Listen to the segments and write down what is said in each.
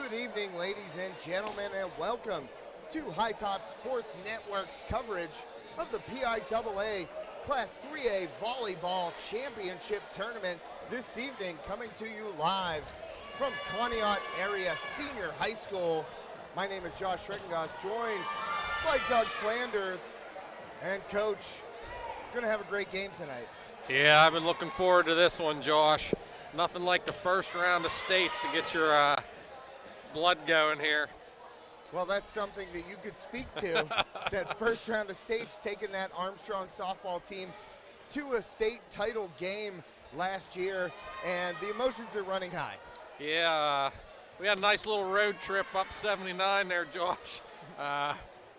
Good evening, ladies and gentlemen, and welcome to High Top Sports Network's coverage of the PIAA Class 3A Volleyball Championship Tournament this evening, coming to you live from Conneaut Area Senior High School. My name is Josh Schreckengoss, joined by Doug Flanders, and Coach, gonna have a great game tonight. Yeah, I've been looking forward to this one, Josh. Nothing like the first round of states to get your blood going here. Well, that's something that you could speak to. That first round of states, taking that Armstrong softball team to a state title game last year, and the emotions are running high. Yeah, we had a nice little road trip up 79 there, Josh.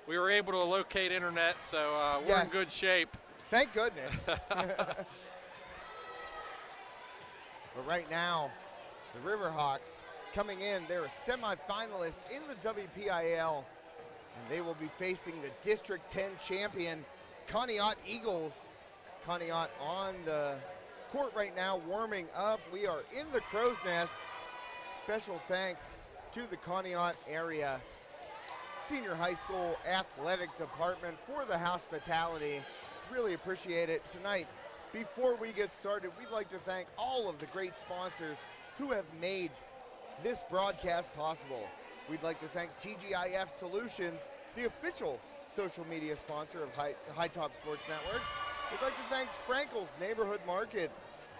We were able to locate internet, so we're in good shape. Thank goodness. But right now, the Riverhawks coming in, they're a semifinalist in the WPIAL, and they will be facing the District 10 champion, Conneaut Eagles. Conneaut on the court right now, warming up. We are in the Crow's Nest. Special thanks to the Conneaut Area Senior High School Athletic Department for the hospitality. Really appreciate it. Tonight, before we get started, we'd like to thank all of the great sponsors who have made this broadcast possible. We'd like to thank TGIF Solutions, the official social media sponsor of High Top Sports Network. We'd like to thank Sprankles Neighborhood Market,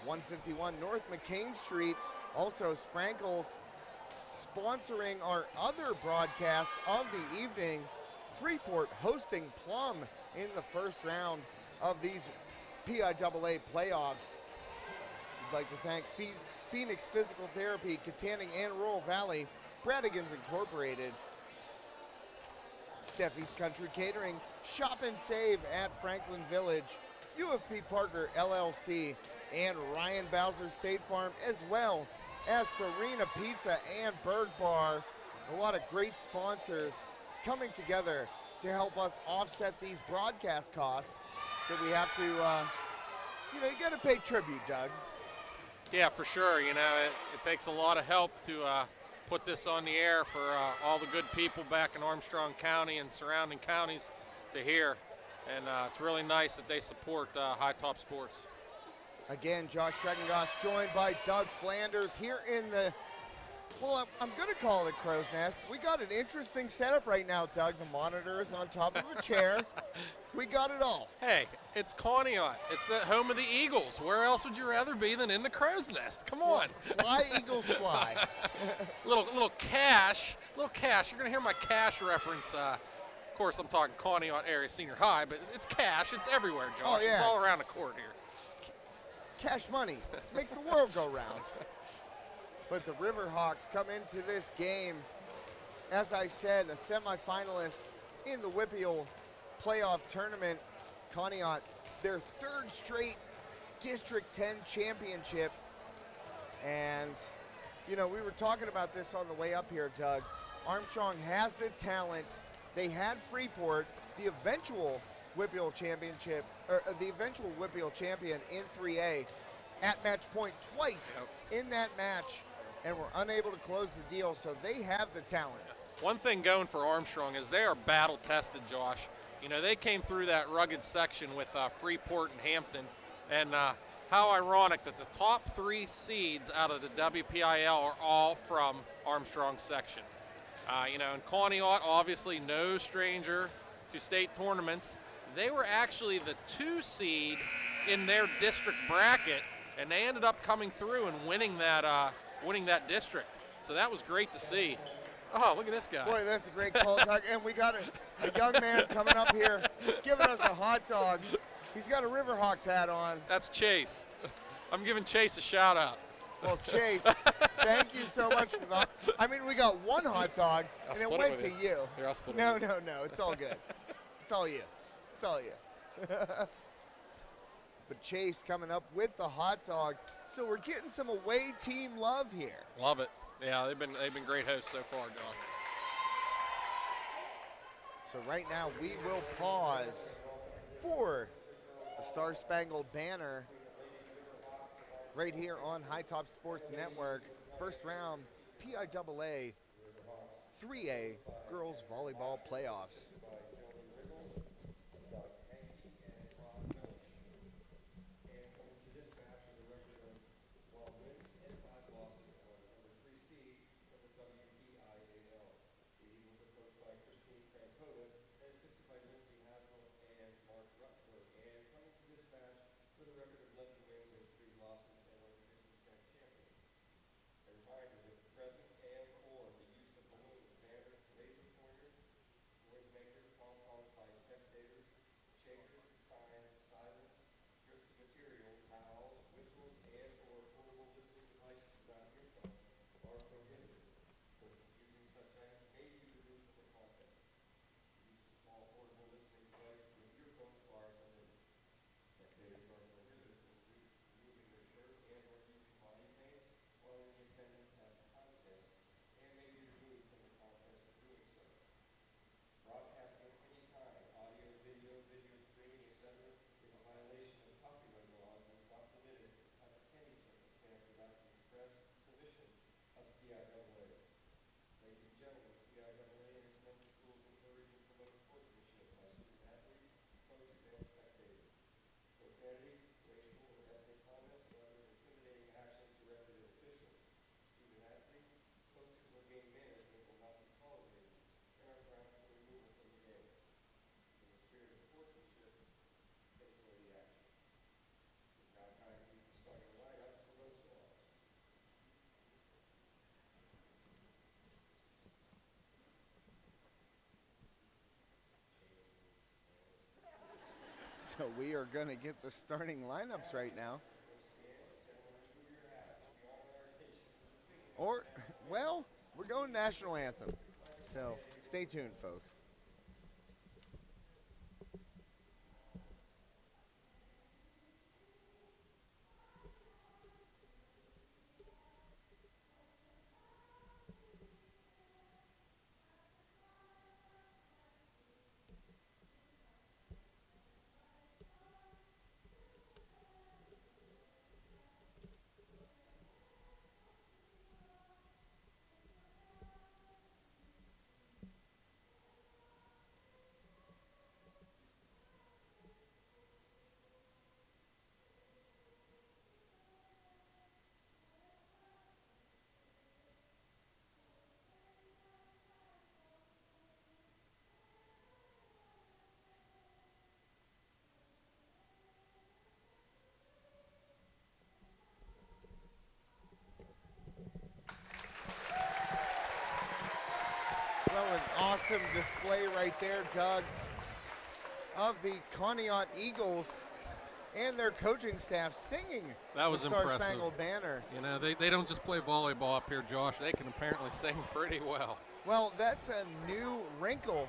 151 North McCain Street. Also, Sprankles sponsoring our other broadcast of the evening. Freeport hosting Plum in the first round of these PIAA playoffs. We'd like to thank Phoenix Physical Therapy, Katanning and Rural Valley, Bradigans Incorporated, Steffi's Country Catering, Shop and Save at Franklin Village, UFP Parker LLC, and Ryan Bowser State Farm, as well as Serena Pizza and Berg Bar. A lot of great sponsors coming together to help us offset these broadcast costs that we have to, you got to pay tribute, Doug. Yeah, for sure. It takes a lot of help to put this on the air for all the good people back in Armstrong County and surrounding counties to hear. And it's really nice that they support High Top Sports. Again, Josh Schreckengoss joined by Doug Flanders here in the, well, I'm going to call it Crow's Nest. We got an interesting setup right now, Doug. The monitor is on top of a chair. We got it all. Hey, it's Conneaut. It's the home of the Eagles. Where else would you rather be than in the Crow's Nest? Come on. Fly, Eagles, fly. little cash. You're going to hear my cash reference. Of course, I'm talking Conneaut Area Senior High, but it's cash. It's everywhere, Josh. Oh, yeah. It's all around the court here. Cash money makes the world go round. But the Riverhawks come into this game, as I said, a semifinalist in the WPIAL playoff tournament. Conneaut, their third straight District 10 championship. And, we were talking about this on the way up here, Doug. Armstrong has the talent. They had Freeport, the eventual WPIAL championship, or the eventual WPIAL champion in 3A, at match point twice in that match, and were unable to close the deal, so they have the talent. One thing going for Armstrong is they are battle tested, Josh. They came through that rugged section with Freeport and Hampton, and how ironic that the top three seeds out of the WPIAL are all from Armstrong's section. And Conneaut, obviously no stranger to state tournaments. They were actually the 2 seed in their district bracket, and they ended up coming through and winning that district. So that was great to see. Oh, look at this guy. Boy, that's a great call, Doug. And we got a young man coming up here giving us a hot dog. He's got a Riverhawks hat on. That's Chase. I'm giving Chase a shout out. Well, Chase, thank you so much for that. I mean, we got one hot dog, and it went to you. Here, I'll split it No, with you. it's all good. It's all you. It's all you. But Chase coming up with the hot dog. So we're getting some away team love here. Love it. Yeah, they've been great hosts so far, John. So right now we will pause for the Star Spangled Banner right here on High Top Sports Network. First round PIAA 3A girls volleyball playoffs. So we are going to get the starting lineups right now. Or, well, we're going national anthem. So stay tuned, folks. Well, an awesome display right there, Doug, of the Conneaut Eagles and their coaching staff singing That was the Star impressive. Spangled Banner. You know, they don't just play volleyball up here, Josh. They can apparently sing pretty well. Well, that's a new wrinkle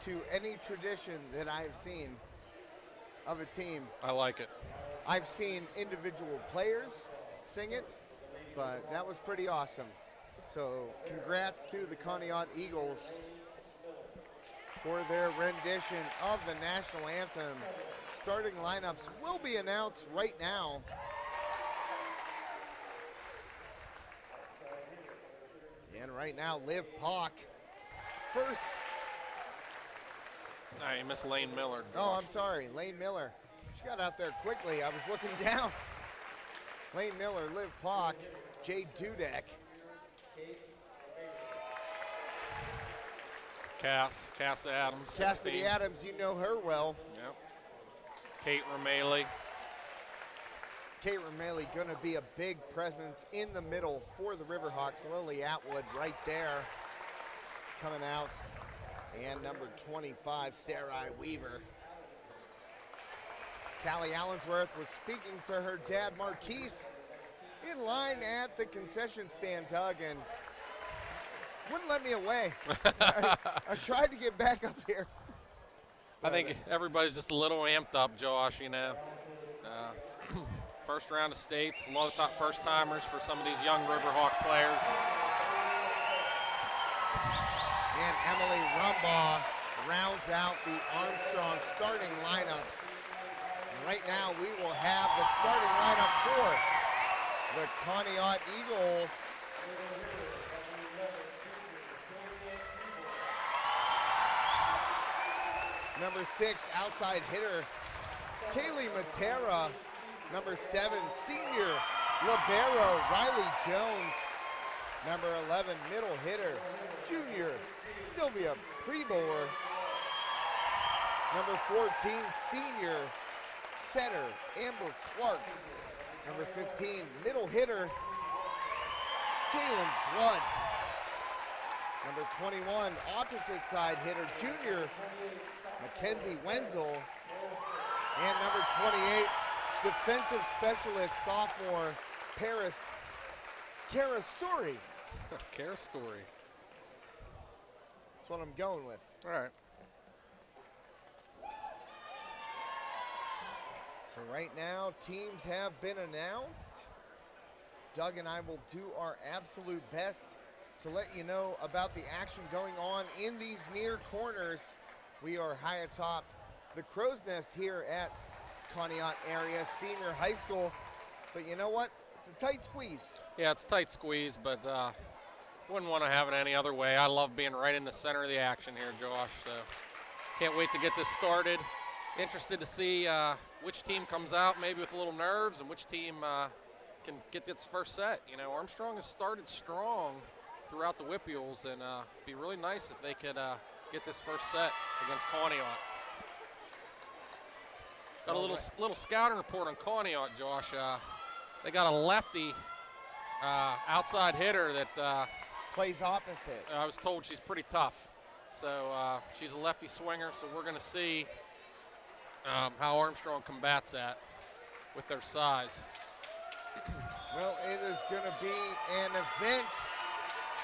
to any tradition that I've seen of a team. I like it. I've seen individual players sing it, but that was pretty awesome. So congrats to the Conneaut Eagles for their rendition of the national anthem. Starting lineups will be announced right now. And right now, Liv Pock first. You missed Lane Miller. Oh, I'm sorry, Lane Miller. She got out there quickly. I was looking down. Lane Miller, Liv Pock, Jay Dudek. Cass Adams. Cassidy 16. Adams, you know her well. Yep. Kate Romaley. Kate Romaley going to be a big presence in the middle for the Riverhawks. Lily Atwood right there coming out. And number 25, Sarai Weaver. Callie Allensworth was speaking to her dad, Marquise, in line at the concession stand, Doug, and wouldn't let me away. I tried to get back up here. I think everybody's just a little amped up, Josh, you know. First round of states, a lot of first timers for some of these young Riverhawk players. And Emily Rumbaugh rounds out the Armstrong starting lineup. And right now we will have the starting lineup for the Conneaut Eagles. Number 6, outside hitter, Kaylee Matera. Number 7, senior libero, Riley Jones. Number 11, middle hitter, junior Sylvia Prebor. Number 14, senior setter, Amber Clark. Number 15, middle hitter, Jalen Blood. Number 21, opposite side hitter, junior Mackenzie Wenzel. And number 28, defensive specialist, sophomore, Paris Karastori. Karastori. That's what I'm going with. All right. So right now, teams have been announced. Doug and I will do our absolute best to let you know about the action going on in these near corners. We are high atop the Crow's Nest here at Conneaut area senior high school. But you know what? It's a tight squeeze. Yeah, it's a tight squeeze, but wouldn't want to have it any other way. I love being right in the center of the action here, Josh. So can't wait to get this started. Interested to see which team comes out maybe with a little nerves and which team can get its first set. You know, Armstrong has started strong throughout the Whippeals, and be really nice if they could get this first set against Conneaut. Got a little scouting report on Conneaut, Josh. They got a lefty outside hitter that plays opposite. I was told she's pretty tough. So she's a lefty swinger, so we're going to see how Armstrong combats that with their size. Well, it is going to be an event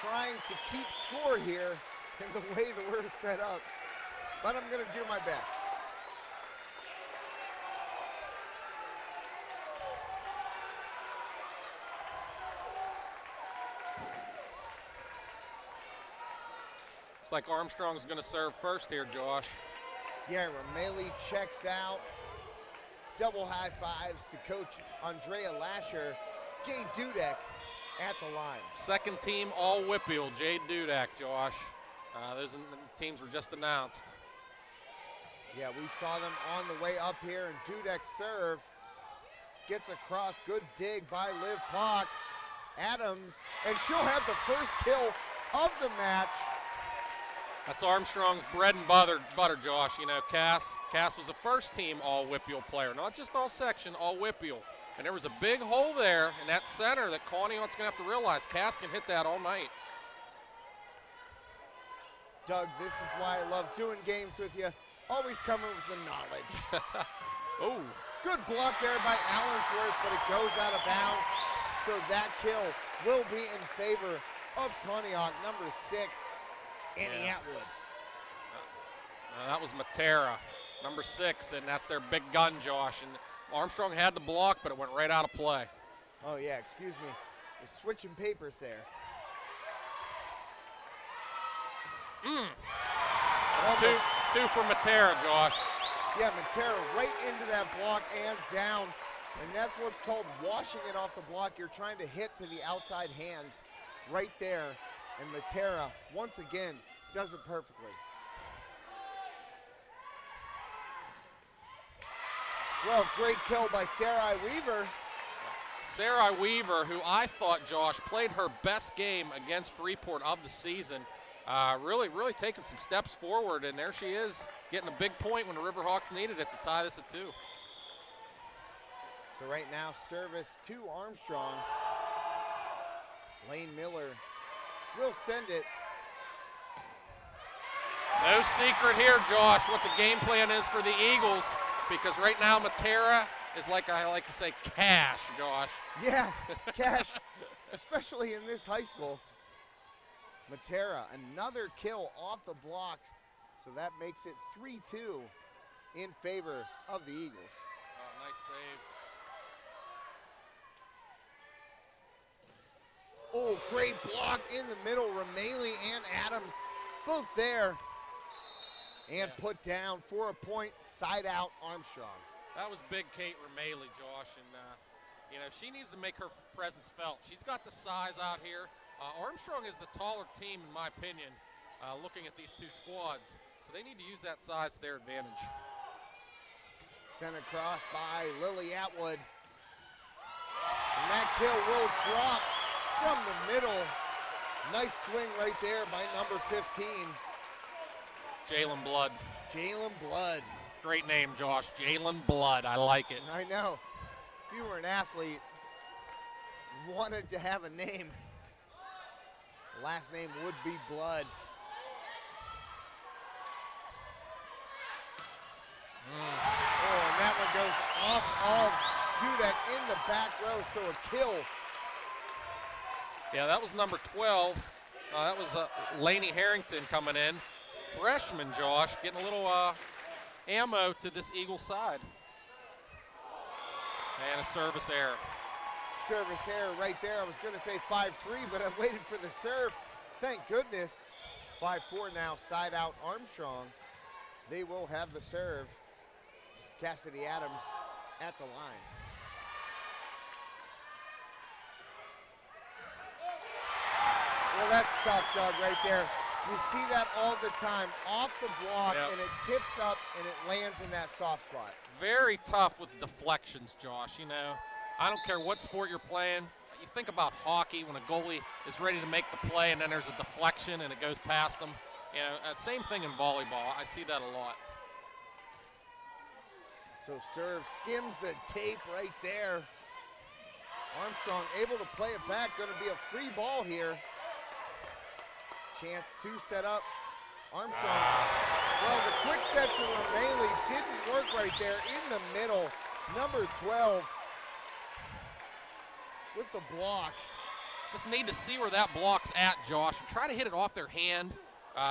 trying to keep score here in the way that we're set up. But I'm going to do my best. Looks like Armstrong's going to serve first here, Josh. Yeah, Rameli checks out. Double high fives to Coach Andrea Lasher. Jade Dudek at the line. Second team all Whippeal, Jade Dudek, Josh. Those teams were just announced. Yeah, we saw them on the way up here, and Dudek's serve gets across. Good dig by Liv Pock. Adams, and she'll have the first kill of the match. That's Armstrong's bread and butter, Josh. You know, Cass was a first team all Whippeal player, not just all section, all Whippeal. And there was a big hole there in that center that Conneaut's going to have to realize. Cass can hit that all night. Doug, this is why I love doing games with you. Always coming with the knowledge. Oh. Good block there by Allensworth, but it goes out of bounds. So that kill will be in favor of Conneaut, number 6, Annie Atwood. That was Matera, number 6, and that's their big gun, Josh. And Armstrong had the block, but it went right out of play. Oh, yeah, excuse me. We're switching papers there. It's two for Matera, Josh. Yeah, Matera right into that block and down. And that's what's called washing it off the block. You're trying to hit to the outside hand right there. And Matera, once again, does it perfectly. Well, great kill by Sarai Weaver. Sarai Weaver, who I thought, Josh, played her best game against Freeport of the season. Really taking some steps forward, and there she is, getting a big point when the Riverhawks needed it to tie this at 2. So right now, service to Armstrong. Lane Miller will send it. No secret here, Josh, what the game plan is for the Eagles, because right now Matera is, like I like to say, cash, Josh. Yeah, cash, especially in this high school. Matera, another kill off the block, so that makes it 3-2 in favor of the Eagles. Oh, nice save. Oh, great block in the middle. Rameli and Adams both there. And put down for a point, side out Armstrong. That was big Kate Rameli, Josh, and you know, she needs to make her presence felt. She's got the size out here. Armstrong is the taller team, in my opinion, looking at these two squads. So they need to use that size to their advantage. Sent across by Lily Atwood. And that kill will drop from the middle. Nice swing right there by number 15. Jalen Blood. Jalen Blood. Great name, Josh. Jalen Blood. I like it. I know. If you were an athlete, wanted to have a name, the last name would be Blood. Oh, and that one goes off of Dudek in the back row, so a kill. Yeah, that was number 12. That was Lainey Harrington coming in. Freshman, Josh, getting a little ammo to this Eagle side. And a service error. Service error right there. I was going to say 5-3, but I waited for the serve. Thank goodness. 5-4 now, side out Armstrong. They will have the serve. Cassidy Adams at the line. Well, that's tough, Doug, right there. You see that all the time, off the block, Yep. and it tips up and it lands in that soft spot. Very tough with deflections, Josh. You know, I don't care what sport you're playing. You think about hockey when a goalie is ready to make the play and then there's a deflection and it goes past them. You know, same thing in volleyball. I see that a lot. So serve skims the tape right there. Armstrong able to play it back. Going to be a free ball here. Chance to set up. Armstrong. Well, the quick set to Romeli didn't work right there in the middle. Number 12 with the block. Just need to see where that block's at, Josh, and try to hit it off their hand.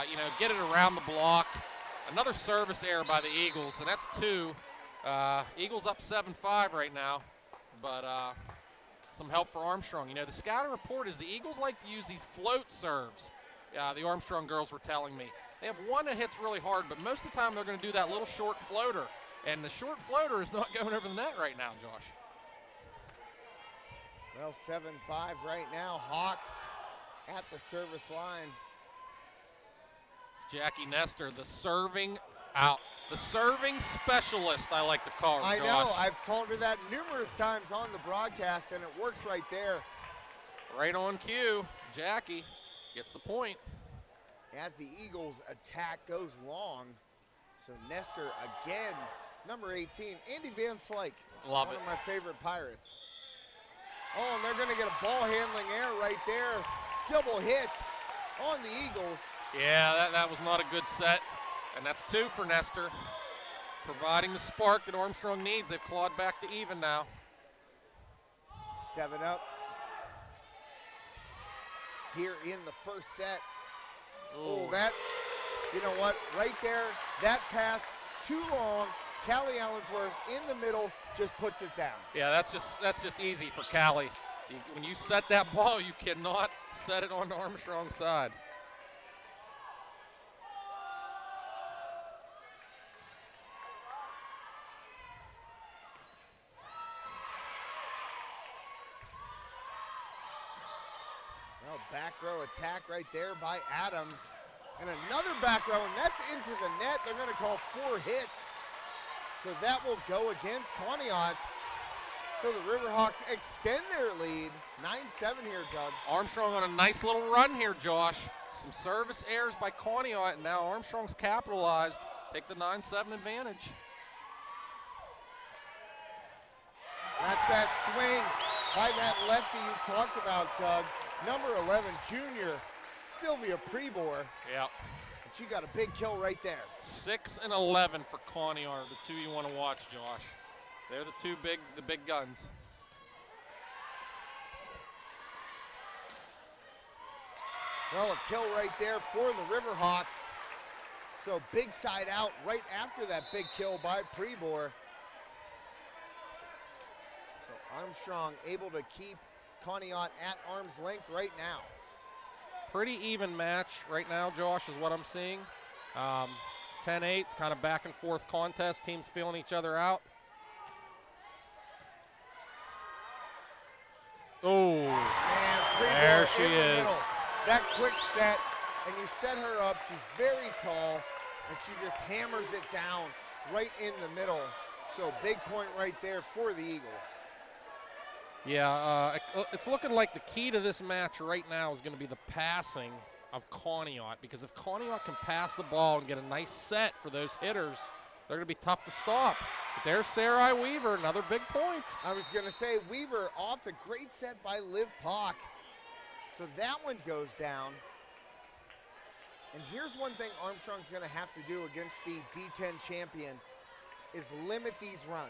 You know, get it around the block. Another service error by the Eagles, and that's 2. Eagles up 7-5 right now, but some help for Armstrong. You know, the scouting report is the Eagles like to use these float serves. The Armstrong girls were telling me. They have one that hits really hard, but most of the time they're going to do that little short floater, and the short floater is not going over the net right now, Josh. Well, 7-5 right now. Hawks at the service line. It's Jackie Nestor, the serving specialist, I like to call her, I Josh. know. I've called her that numerous times on the broadcast, and it works right there. Right on cue. Jackie gets the point. As the Eagles' attack goes long. So Nestor again, number 18, Andy Van Slyke. Love one it. of my favorite Pirates. Oh, and they're going to get a ball handling error right there. Double hit on the Eagles. Yeah, that was not a good set. And that's 2 for Nestor. Providing the spark that Armstrong needs. They've clawed back to even now. 7 up. Here in the first set. Ooh. Oh, that, you know what, right there, that pass too long. Callie Allensworth in the middle just puts it down. Yeah, that's just easy for Callie. When you set that ball, you cannot set it on Armstrong's side. Well, back row attack right there by Adams. And another back row, and that's into the net. They're going to call 4 hits. So that will go against Conneaut. So the Riverhawks extend their lead. 9-7 here, Doug. Armstrong on a nice little run here, Josh. Some service errors by Conneaut, and now Armstrong's capitalized. Take the 9-7 advantage. That's that swing by that lefty you talked about, Doug. Number 11, junior, Sylvia Prebor. Yeah. And she got a big kill right there. 6 and 11 for Conneaut, the 2 you want to watch, Josh. They're the big guns. Well, a kill right there for the Riverhawks. So big side out right after that big kill by Prebor. So Armstrong able to keep Conneaut at arm's length right now. Pretty even match right now, Josh, is what I'm seeing. 10-8, it's kind of back and forth contest. Teams feeling each other out. Oh, Man, there she in the is. middle. That quick set, and you set her up. She's very tall, and she just hammers it down right in the middle. So big point right there for the Eagles. Yeah, it's looking like the key to this match right now is going to be the passing of Conneaut, because if Conneaut can pass the ball and get a nice set for those hitters, they're going to be tough to stop. But there's Sarai Weaver, another big point. I was going to say, Weaver off the great set by Liv Pock. So that one goes down. And here's one thing Armstrong's going to have to do against the D10 champion is limit these runs.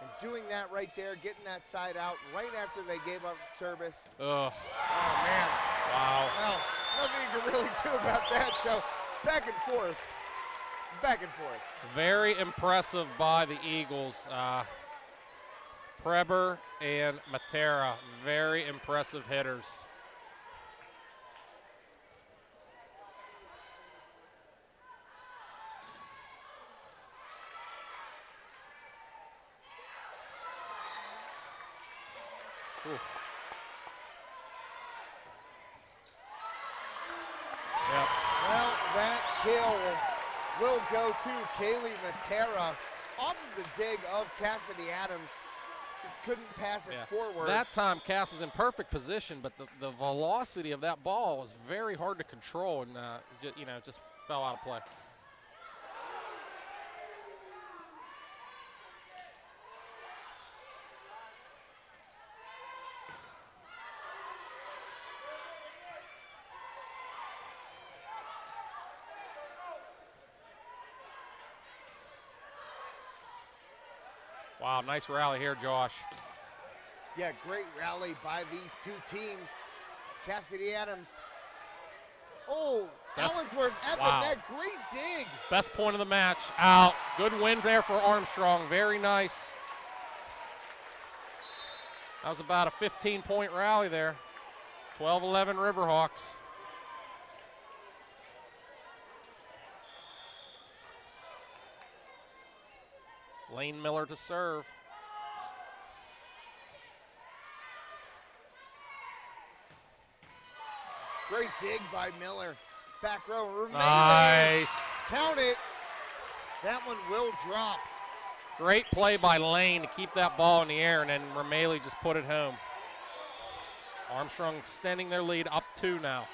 And doing that right there, getting that side out right after they gave up service. Ugh. Oh, man. Wow. Well, nothing you can really do about that. So back and forth. Back and forth. Very impressive by the Eagles. Preber and Matera, very impressive hitters. Ooh. Yep. Well, that kill will go to Kaylee Matera off of the dig of Cassidy Adams. Just couldn't pass it forward. That time Cass was in perfect position, but the velocity of that ball was very hard to control, and just fell out of play. Wow, nice rally here, Josh. Yeah, great rally by these two teams. Cassidy Adams. Oh, Allensworth at the net. Great dig. Best point of the match. Out. Good win there for Armstrong. Very nice. That was about a 15-point rally there. 12-11 Riverhawks. Lane Miller to serve. Great dig by Miller. Back row. Nice. Count it. That one will drop. Great play by Lane to keep that ball in the air, and then Ramaley just put it home. Armstrong extending their lead up 2 now.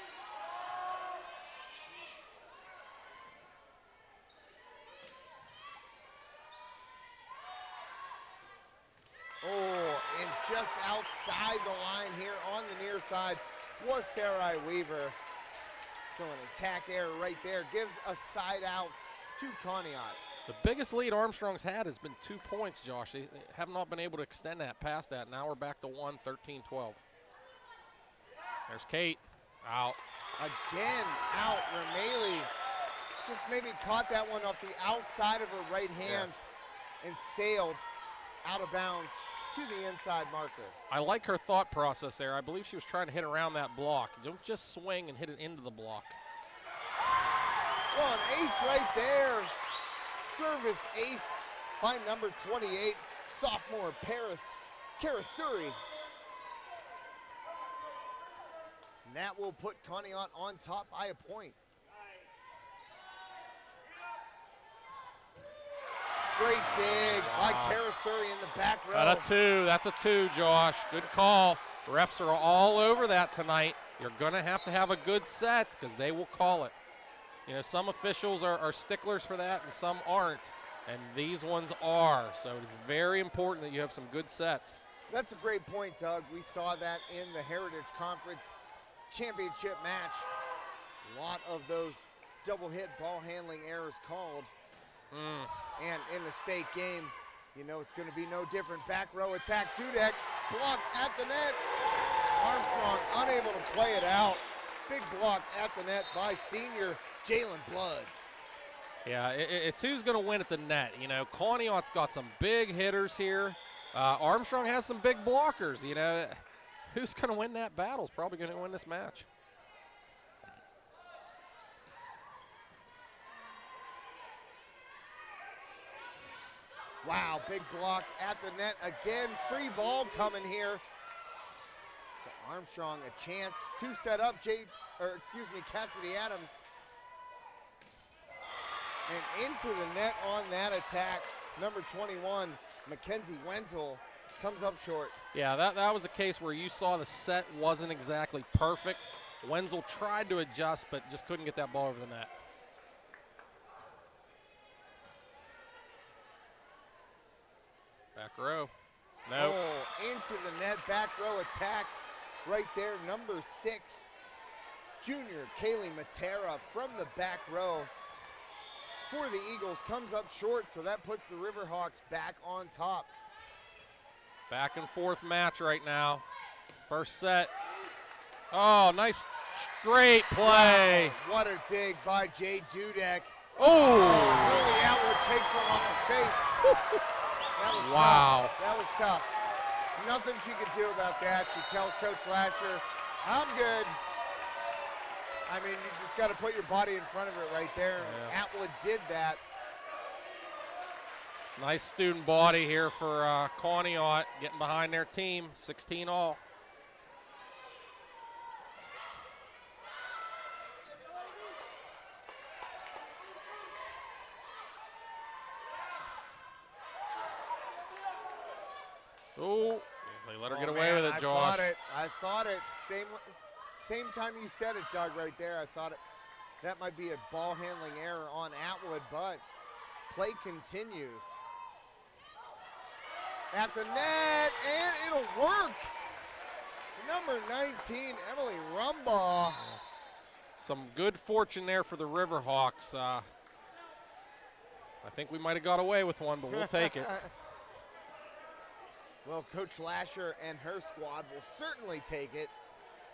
Oh, and just outside the line here on the near side was Sarai Weaver. So an attack error right there gives a side out to Conneaut. The biggest lead Armstrong's had has been 2 points, Josh. They have not been able to extend that past that. Now we're back to 1, 13-12. There's Kate. Out. Again, out. Ramaley just maybe caught that one off the outside of her right hand and sailed out of bounds to the inside marker. I like her thought process there. I believe she was trying to hit around that block. Don't just swing and hit it into the block. Well, an ace right there. Service ace by number 28, sophomore Paris Karasturi. And that will put Conneaut on top by a point. Great dig by Karasturi in the back row. That's a two, Josh. Good call. Refs are all over that tonight. You're going to have a good set because they will call it. You know, some officials are sticklers for that and some aren't, and these ones are. So it is very important that you have some good sets. That's a great point, Doug. We saw that in the Heritage Conference Championship match. A lot of those double hit ball handling errors called. And in the state game, you know it's going to be no different. Back row attack, Dudek blocked at the net. Armstrong unable to play it out. Big block at the net by senior Jalen Blood. Yeah, it's who's going to win at the net. You know, Conneaut's got some big hitters here. Armstrong has some big blockers. You know, who's going to win that battle is probably going to win this match. Wow, big block at the net again. Free ball coming here. So Armstrong a chance to set up Cassidy Adams. And into the net on that attack, number 21, Mackenzie Wenzel, comes up short. Yeah, that was a case where you saw the set wasn't exactly perfect. Wenzel tried to adjust, but just couldn't get that ball over the net. Back row. No. Oh, into the net, back row attack right there, number 6, junior Kaylee Matera from the back row for the Eagles, comes up short, so that puts the Riverhawks back on top. Back and forth match right now. First set. Oh, nice straight play. Wow, what a dig by Jay Dudek. Oh. Lily Atwood takes one off her face. That was tough. That was tough. Nothing she could do about that. She tells Coach Lasher, I'm good. I mean, you just got to put your body in front of it right there. Yeah. Atwood did that. Nice student body here for Conneaut, getting behind their team, 16 all. Oh, they let her get away with it, Josh. I thought it. Same time you said it, Doug, right there. I thought that might be a ball handling error on Atwood, but play continues. At the net, and it'll work. Number 19, Emily Rumbaugh. Some good fortune there for the Riverhawks. I think we might have got away with one, but we'll take it. Well, Coach Lasher and her squad will certainly take it,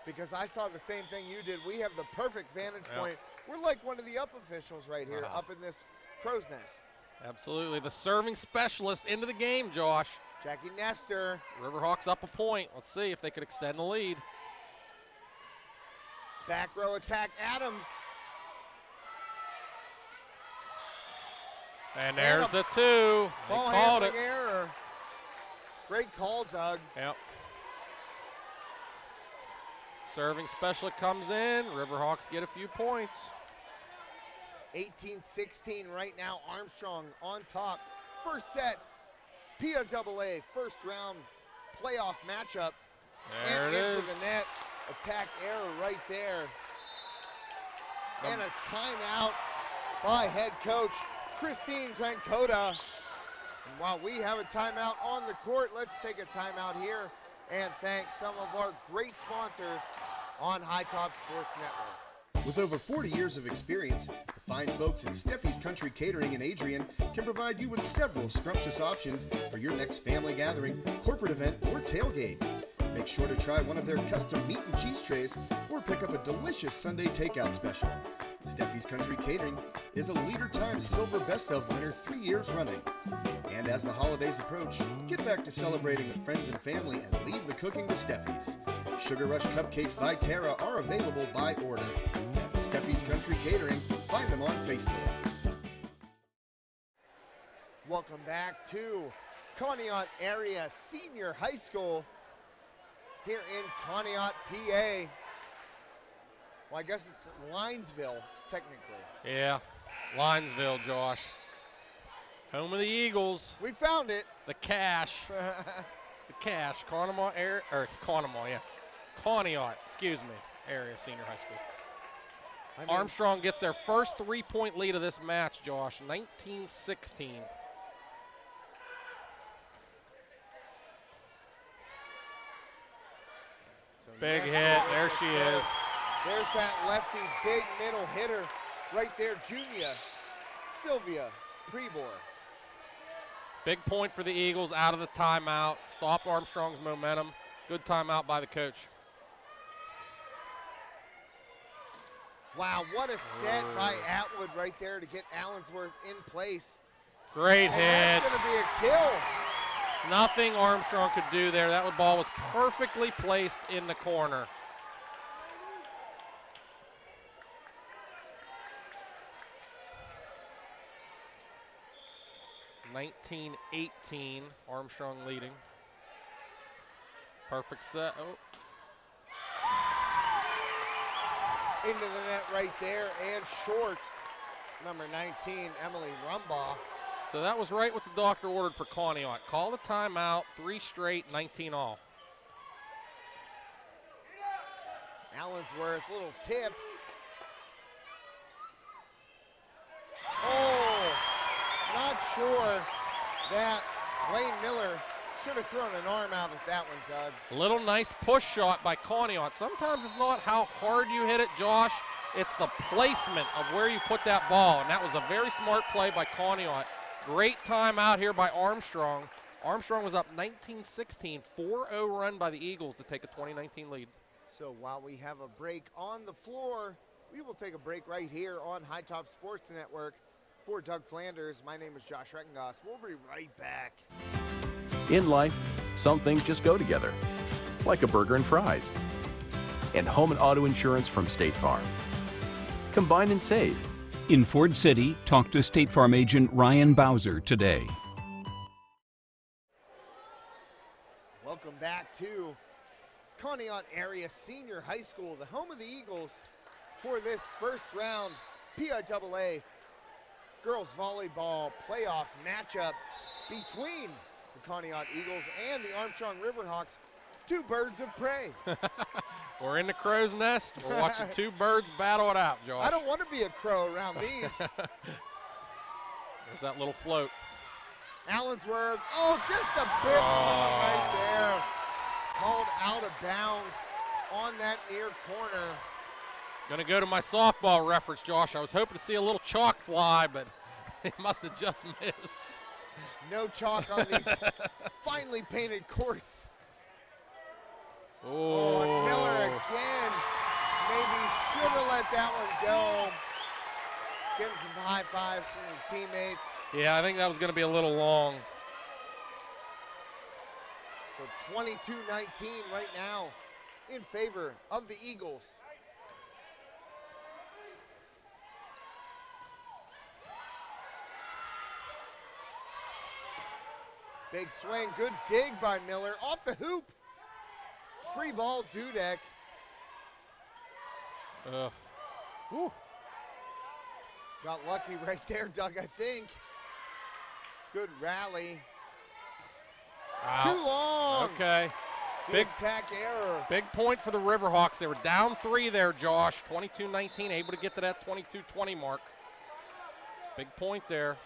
because I saw the same thing you did. We have the perfect vantage point. We're like one of the up officials right here, up in this crow's nest. Absolutely. The serving specialist into the game, Josh. Jackie Nestor. Riverhawks up a point. Let's see if they could extend the lead. Back row attack, Adams. And there's a 2. They ball called handling it. Error. Great call, Doug. Yep. Serving specialist comes in. Riverhawks get a few points. 18-16 right now. Armstrong on top. First set, PIAA first round playoff matchup. There and it into is. the net. Attack error right there. And a timeout by head coach Christine Krankota. And while we have a timeout on the court, let's take a timeout here and thank some of our great sponsors on High Top Sports Network. With over 40 years of experience, the fine folks at Steffi's Country Catering in Adrian can provide you with several scrumptious options for your next family gathering, corporate event, or tailgate. Make sure to try one of their custom meat and cheese trays or pick up a delicious Sunday takeout special. Steffi's Country Catering is a Leader Times Silver Best of winner 3 years running. And as the holidays approach, get back to celebrating with friends and family and leave the cooking to Steffi's. Sugar Rush Cupcakes by Tara are available by order. That's Steffi's Country Catering. Find them on Facebook. Welcome back to Conneaut Area Senior High School here in Conneaut, PA. Well, I guess it's Linesville, technically. Yeah, Linesville, Josh. Home of the Eagles. We found it. The Cash. The Cash. Conneaut area, or Conneaut, yeah. Conneaut, excuse me, area senior high school. I mean, Armstrong gets their first 3-point lead of this match, Josh, 19-16. So big hit, there she is. There's that lefty, big middle hitter right there, Junior Sylvia Prebor. Big point for the Eagles out of the timeout. Stop Armstrong's momentum. Good timeout by the coach. Wow, what a set by Atwood right there to get Allensworth in place. Great and hit. That's going to be a kill. Nothing Armstrong could do there. That ball was perfectly placed in the corner. (19-18), Armstrong leading. Perfect set. Oh. Into the net right there and short. number 19, Emily Rumbaugh. So that was right what the doctor ordered for Conneaut. Call the timeout, 3 straight, 19 all. Allensworth, little tip. Oh, not sure that Lane Miller should have thrown an arm out at that one, Doug. A little nice push shot by Conneaut. Sometimes it's not how hard you hit it, Josh. It's the placement of where you put that ball, and that was a very smart play by Conneaut. Great time out here by Armstrong. Armstrong was up 19-16, 4-0 run by the Eagles to take a 2019 lead. So while we have a break on the floor, we will take a break right here on High Top Sports Network. For Doug Flanders, my name is Josh Reckengoss. We'll be right back. In life, some things just go together, like a burger and fries. And home and auto insurance from State Farm. Combine and save. In Ford City, talk to State Farm agent Ryan Bowser today. Welcome back to Conneaut Area Senior High School, the home of the Eagles, for this first round PIAA girls volleyball playoff matchup between the Conneaut Eagles and the Armstrong Riverhawks, two birds of prey. We're in the crow's nest. We're watching two birds battle it out, Josh. I don't want to be a crow around these. There's that little float. Allensworth, oh, just a bit long right there. Called out of bounds on that near corner. Going to go to my softball reference, Josh. I was hoping to see a little chalk fly, but it must have just missed. No chalk on these finely painted courts. Oh, and Miller again. Maybe should have let that one go. Getting some high fives from the teammates. Yeah, I think that was going to be a little long. So 22-19 right now in favor of the Eagles. Big swing, good dig by Miller, off the hoop. Free ball, Dudek. Whew. Got lucky right there, Doug, I think. Good rally. Out. Too long. Okay. Big attack error. Big point for the Riverhawks. They were down 3 there, Josh. 22-19, able to get to that 22-20 mark. Big point there.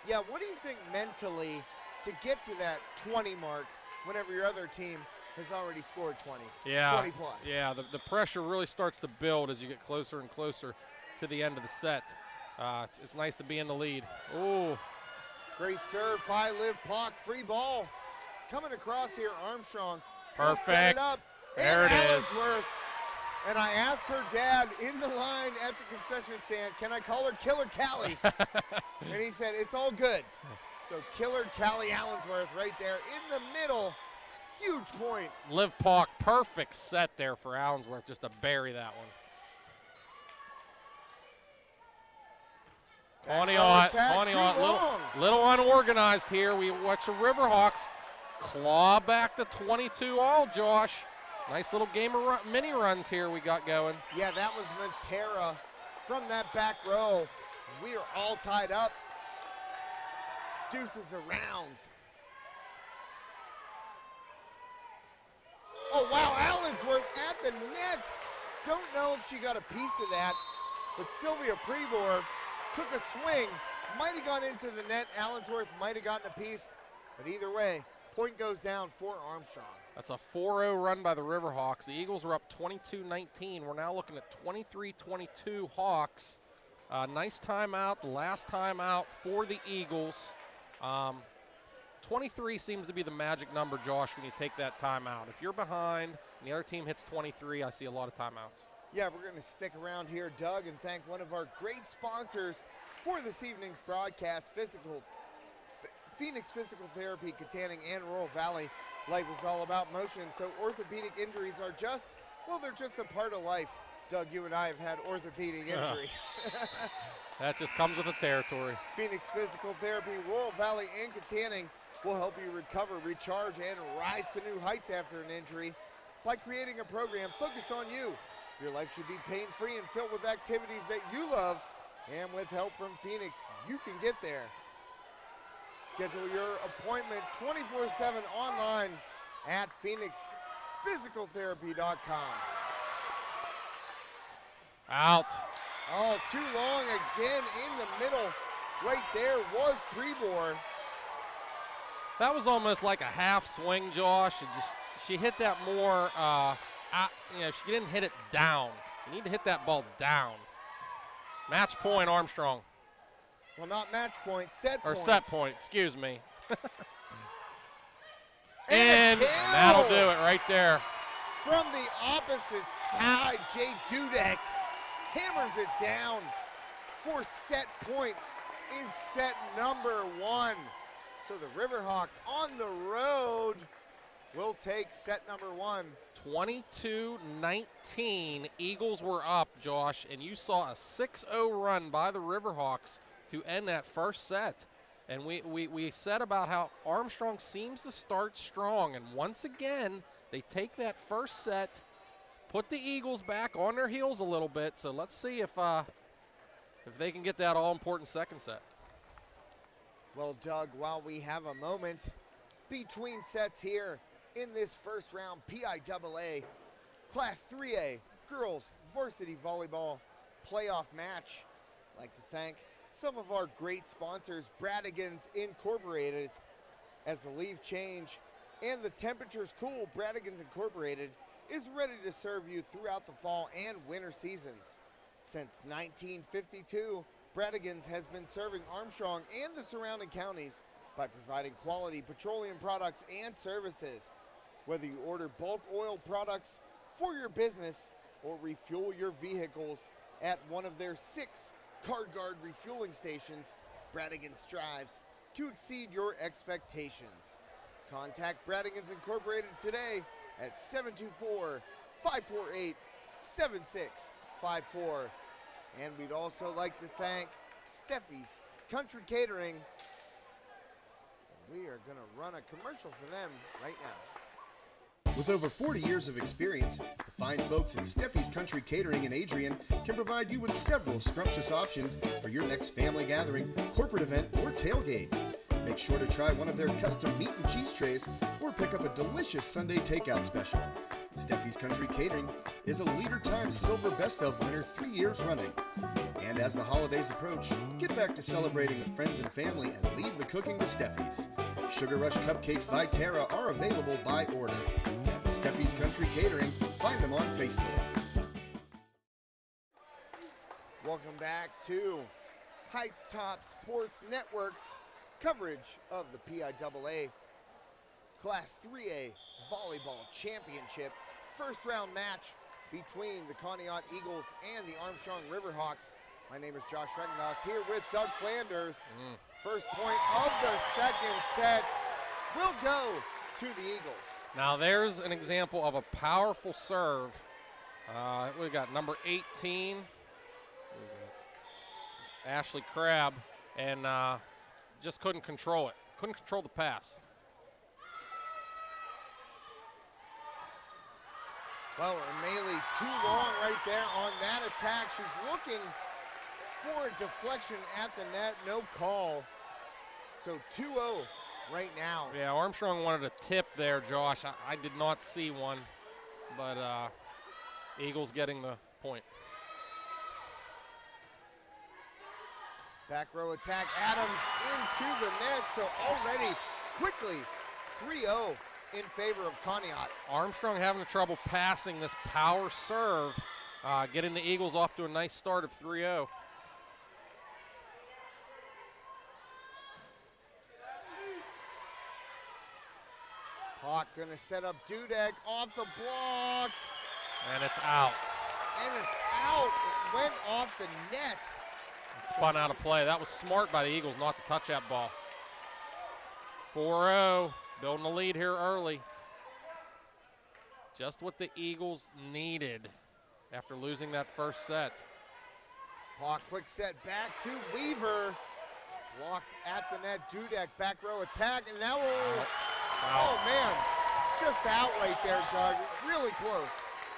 Yeah, what do you think mentally to get to that 20 mark whenever your other team has already scored 20? Yeah. 20 plus. Yeah, the pressure really starts to build as you get closer and closer to the end of the set. It's nice to be in the lead. Ooh. Great serve by Liv Pock. Free ball coming across here. Armstrong. Perfect. Set it up. There and it is. Allensworth. And I asked her dad in the line at the concession stand, can I call her Killer Callie? And he said, it's all good. So Killer Callie Allensworth right there in the middle. Huge point. Liv Pock, perfect set there for Allensworth just to bury that one. Conneaut, little unorganized here. We watch the Riverhawks claw back the 22 all, Josh. Nice little game of mini runs here we got going. Yeah, that was Matera from that back row. We are all tied up. Deuces around. Oh, wow, Allensworth at the net. Don't know if she got a piece of that, but Sylvia Prevor took a swing, might have gone into the net. Allensworth might have gotten a piece, but either way, point goes down for Armstrong. That's a 4-0 run by the Riverhawks. The Eagles are up 22-19. We're now looking at 23-22 Hawks. Nice timeout, the last timeout for the Eagles. 23 seems to be the magic number, Josh, when you take that timeout. If you're behind and the other team hits 23, I see a lot of timeouts. Yeah, we're going to stick around here, Doug, and thank one of our great sponsors for this evening's broadcast, Phoenix Physical Therapy, Katanning and Rural Valley. Life is all about motion, so orthopedic injuries are just, well, they're just a part of life. Doug, you and I have had orthopedic injuries. That just comes with the territory. Phoenix Physical Therapy, Rural Valley, and Katanning will help you recover, recharge, and rise to new heights after an injury by creating a program focused on you. Your life should be pain-free and filled with activities that you love And with help from Phoenix, you can get there. Schedule your appointment 24/7 online at phoenixphysicaltherapy.com. Out. Oh, too long again in the middle. Right there was Prebor. That was almost like a half swing, Josh. She hit that more, she didn't hit it down. You need to hit that ball down. Match point, Armstrong. Well, not match point, set point. Or set point, excuse me. And that'll do it right there. From the opposite side, Jay Dudek hammers it down for set point in set number 1. So the Riverhawks on the road will take set number 1. 22-19, Eagles were up, Josh, and you saw a 6-0 run by the Riverhawks to end that first set. And we said about how Armstrong seems to start strong, and once again, they take that first set, put the Eagles back on their heels a little bit. So let's see if they can get that all-important second set. Well, Doug, while we have a moment between sets here in this first round PIAA Class 3A Girls Varsity Volleyball Playoff match, I'd like to thank some of our great sponsors, Bradigans Incorporated. As the leaves change and the temperatures cool, Bradigans Incorporated is ready to serve you throughout the fall and winter seasons. Since 1952, Bradigans has been serving Armstrong and the surrounding counties by providing quality petroleum products and services. Whether you order bulk oil products for your business or refuel your vehicles at one of their 6 CardGuard refueling stations, Bradigans strives to exceed your expectations. Contact Bradigans Incorporated today at 724-548-7654. And we'd also like to thank Steffi's Country Catering. We are going to run a commercial for them right now. With over 40 years of experience, the fine folks at Steffi's Country Catering in Adrian can provide you with several scrumptious options for your next family gathering, corporate event, or tailgate. Make sure to try one of their custom meat and cheese trays or pick up a delicious Sunday takeout special. Steffi's Country Catering is a Leader Times Silver Best of winner 3 years running. And as the holidays approach, get back to celebrating with friends and family and leave the cooking to Steffi's. Sugar Rush Cupcakes by Tara are available by order. That's Steffi's Country Catering. Find them on Facebook. Welcome back to High Top Sports Network's coverage of the PIAA Class 3A Volleyball Championship. First round match between the Conneaut Eagles and the Armstrong Riverhawks. My name is Josh Regengoss here with Doug Flanders. First point of the second set will go to the Eagles. Now there's an example of a powerful serve. We got number 18, Ashley Crabb, and just couldn't control it. Couldn't control the pass. Well, O'Malley too long right there on that attack. She's looking for a deflection at the net, no call. So 2-0 right now. Yeah, Armstrong wanted a tip there, Josh. I did not see one, but Eagles getting the point. Back row attack, Adams into the net, so already quickly 3-0 in favor of Conneaut. Armstrong having trouble passing this power serve, getting the Eagles off to a nice start of 3-0. Hawk gonna set up Dudek off the block. And it's out. And it's out, it went off the net. It spun out of play. That was smart by the Eagles not to touch that ball. 4-0, building a lead here early. Just what the Eagles needed after losing that first set. Hawk quick set back to Weaver. Blocked at the net, Dudek back row attack, and now will, oh man, just out right there, Doug, really close.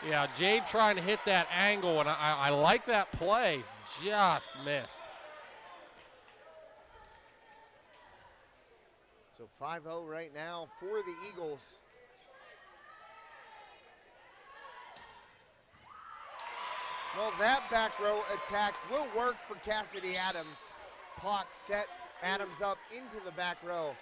Yeah, Jade trying to hit that angle, and I like that play. Just missed. So 5-0 right now for the Eagles. Well, that back row attack will work for Cassidy Adams. Clock set Adams up into the back row,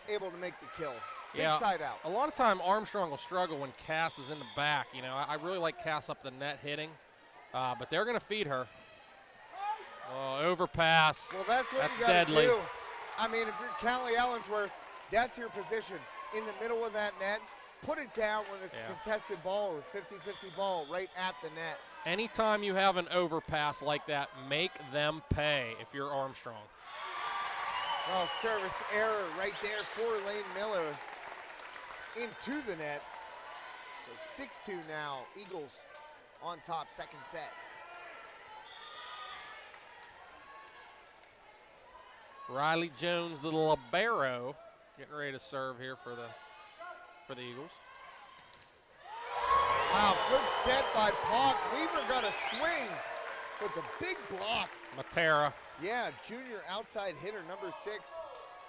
able to make the kill. Big side out. A lot of time Armstrong will struggle when Cass is in the back. You know, I really like Cass up the net hitting, but they're going to feed her. Oh, overpass. Well, that's what you got to do. I mean, if you're Callie Allensworth, that's your position. In the middle of that net, put it down when it's a contested ball or 50-50 ball right at the net. Anytime you have an overpass like that, make them pay if you're Armstrong. Well, service error right there for Lane Miller into the net. So 6-2 now, Eagles on top, second set. Riley Jones, the libero, getting ready to serve here for the Eagles. Wow, good set by Pauk. Weaver got a swing with the big block. Matera. Yeah, junior outside hitter, number 6,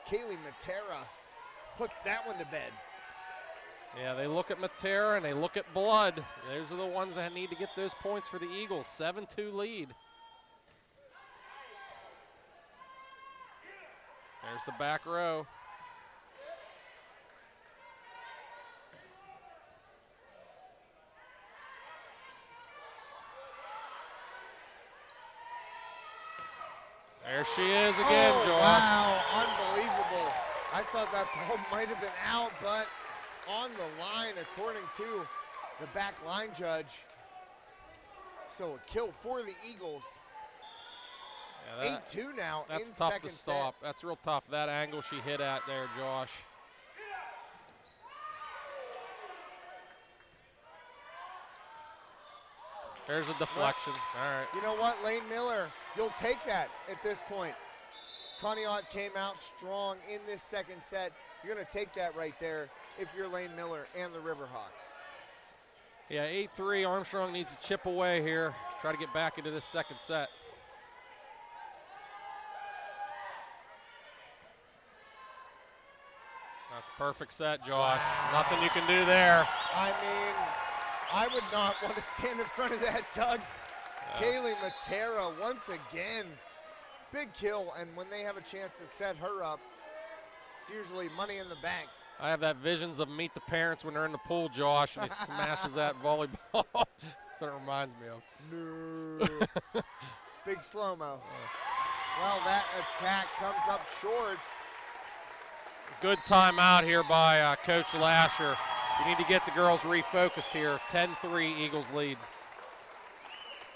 Kaylee Matera, puts that one to bed. Yeah, they look at Matera and they look at Blood. Those are the ones that need to get those points for the Eagles. 7-2 lead. There's the back row. There she is again, Josh. Wow, unbelievable. I thought that ball might have been out, but on the line, according to the back line judge. So a kill for the Eagles. Yeah, 8-2 now in that's tough second to stop. set. That's real tough. That angle she hit at there, Josh. There's a deflection. All right. You know what, Lane Miller, you'll take that at this point. Conneaut came out strong in this second set. You're going to take that right there if you're Lane Miller and the Riverhawks. Yeah, 8-3. Armstrong needs to chip away here. Try to get back into this second set. That's a perfect set, Josh. Wow. Nothing you can do there. I mean, I would not want to stand in front of that, Doug. Yeah. Kaylee Matera once again. Big kill, and when they have a chance to set her up, it's usually money in the bank. I have that visions of Meet the Parents when they're in the pool, Josh, and he smashes that volleyball. That's what it reminds me of. No. Big slow-mo. Well, that attack comes up short. Good timeout here by Coach Lasher. You need to get the girls refocused here. 10-3 Eagles lead.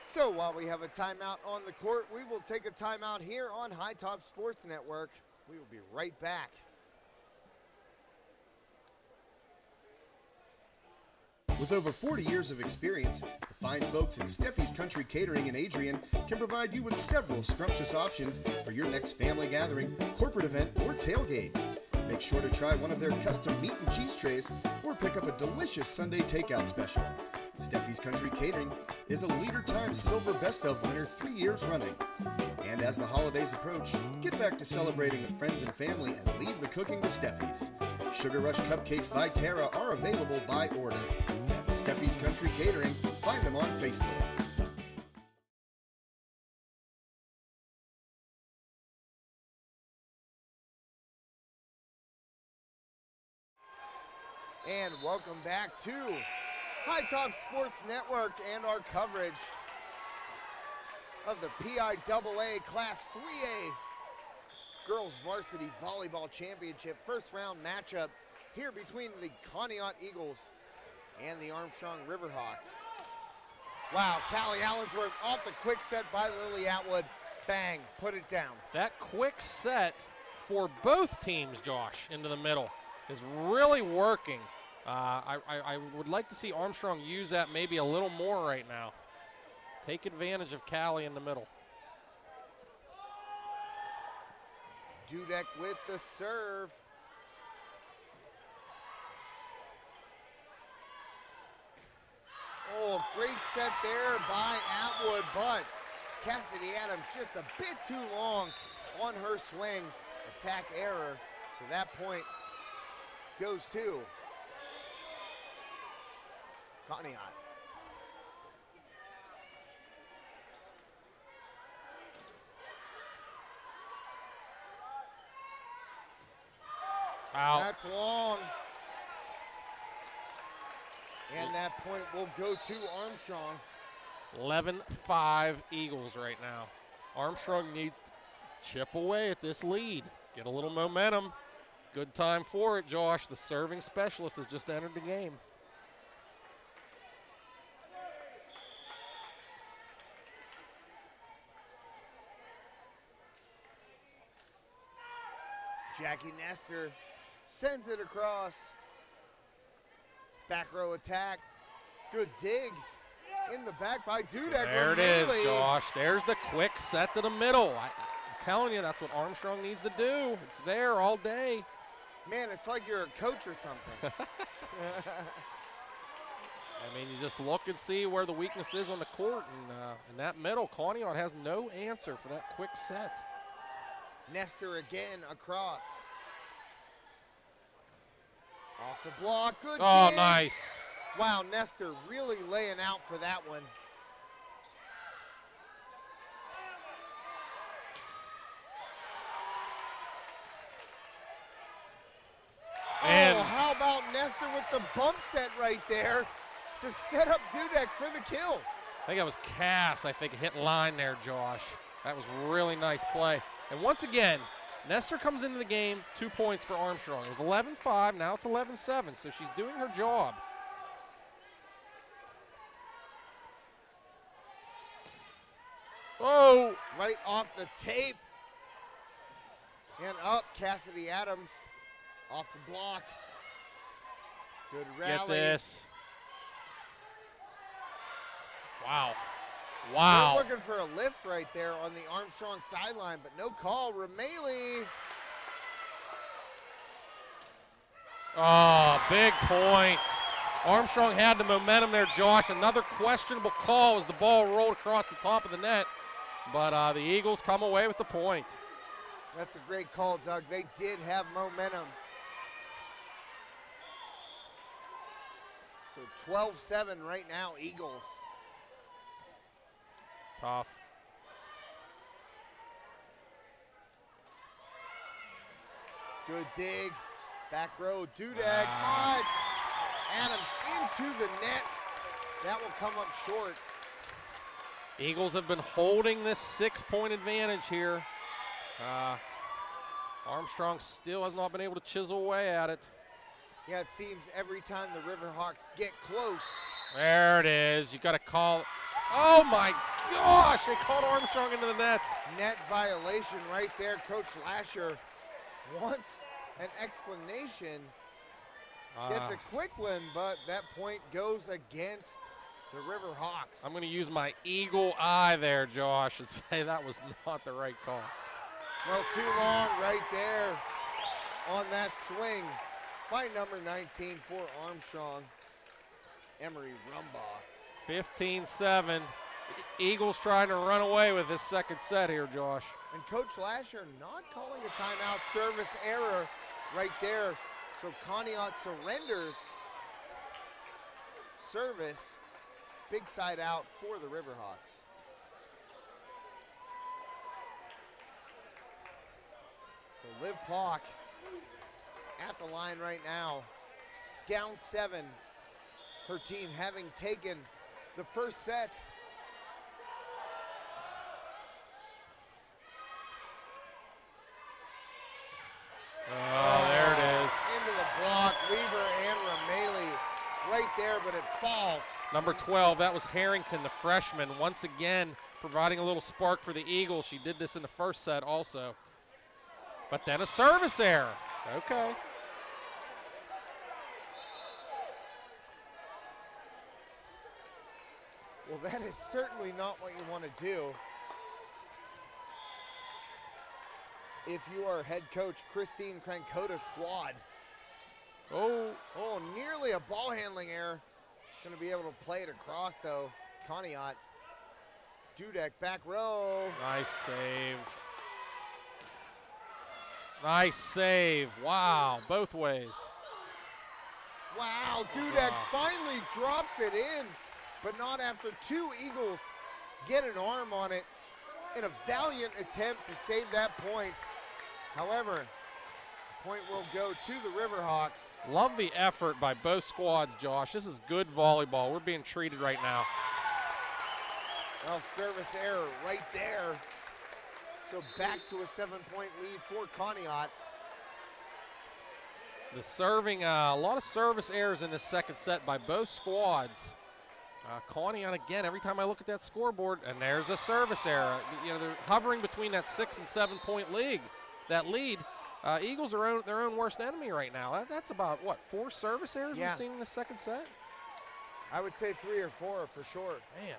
So while we have a timeout on the court, we will take a timeout here on High Top Sports Network. We will be right back. With over 40 years of experience, the fine folks at Steffi's Country Catering in Adrian can provide you with several scrumptious options for your next family gathering, corporate event, or tailgate. Make sure to try one of their custom meat and cheese trays or pick up a delicious Sunday takeout special. Steffi's Country Catering is a Leader Times Silver Best of winner 3 years running. And as the holidays approach, get back to celebrating with friends and family and leave the cooking to Steffi's. Sugar Rush Cupcakes by Tara are available by order. That's Steffi's Country Catering. Find them on Facebook. And welcome back to High Top Sports Network and our coverage of the PIAA Class 3A Girls Varsity Volleyball Championship first round matchup here between the Conneaut Eagles and the Armstrong Riverhawks. Wow, Callie Allensworth off the quick set by Lily Atwood. Bang, put it down. That quick set for both teams, Josh, into the middle is really working. I would like to see Armstrong use that maybe a little more right now. Take advantage of Callie in the middle. Dudek with the serve. Oh, great set there by Atwood, but Cassidy Adams just a bit too long on her swing. Attack error, so that point goes to Conneaut. Out. That's long. And that point will go to Armstrong. 11-5 Eagles right now. Armstrong needs to chip away at this lead. Get a little momentum. Good time for it, Josh. The serving specialist has just entered the game. Jackie Nestor sends it across. Back row attack. Good dig in the back by Dudek. There it is, Josh. There's the quick set to the middle. I'm telling you, that's what Armstrong needs to do. It's there all day. Man, it's like you're a coach or something. I mean, you just look and see where the weakness is on the court, and in that middle, Conneaut has no answer for that quick set. Nestor again across. Off the block, good Oh, dig. nice. Wow, Nestor really laying out for that one. And oh, how about Nestor with the bump set right there to set up Dudek for the kill. I think that was Cass, hit line there, Josh. That was really nice play. And once again, Nestor comes into the game, 2 points for Armstrong. It was 11-5, now it's 11-7, so she's doing her job. Oh! Right off the tape. And up, Cassidy Adams off the block. Good rally. Get this. Wow. Wow. They're looking for a lift right there on the Armstrong sideline, but no call. Rameli. Oh, big point. Armstrong had the momentum there, Josh. Another questionable call as the ball rolled across the top of the net. But the Eagles come away with the point. That's a great call, Doug. They did have momentum. So 12-7 right now, Eagles. Tough. Good dig. Back row, Dudek, but Adams into the net. That will come up short. Eagles have been holding this 6-point advantage here. Armstrong still has not been able to chisel away at it. Yeah, it seems every time the Riverhawks get close. There it is. You got to call. Oh my gosh! They called Armstrong into the net. Net violation right there. Coach Lasher wants an explanation. Gets a quick one, but that point goes against the Riverhawks. I'm going to use my eagle eye there, Josh, and say that was not the right call. Well, too long right there on that swing by number 19 for Armstrong, Emery Rumbaugh. 15-7. Eagles trying to run away with this second set here, Josh. And Coach Lasher not calling a timeout, service error right there. So Conneaut surrenders service. Big side out for the Riverhawks. So Liv Pauck at the line right now. Down 7. Her team having taken the first set. Oh, there it is. Into the block, Weaver and Rameli right there, but it falls. Number 12, that was Harrington, the freshman, once again providing a little spark for the Eagles. She did this in the first set also. But then a service error. Okay. Well, that is certainly not what you want to do if you are head coach Christine Crancota's squad. Oh. Oh, nearly a ball handling error. Going to be able to play it across, though. Conneaut. Dudek, back row. Nice save. Nice save. Wow, both ways. Wow, Dudek finally drops it in, but not after two Eagles get an arm on it in a valiant attempt to save that point. However, the point will go to the Riverhawks. Love the effort by both squads, Josh. This is good volleyball. We're being treated right now. Well, service error right there. So back to a 7-point lead for Conneaut. The serving, a lot of service errors in this second set by both squads. Conneaut again, every time I look at that scoreboard, and there's a service error. You know, they're hovering between that 6 and 7 point lead. Eagles are their own worst enemy right now. That's about, what, 4 service errors we've seen in the second set? I would say 3 or 4 for sure. Man.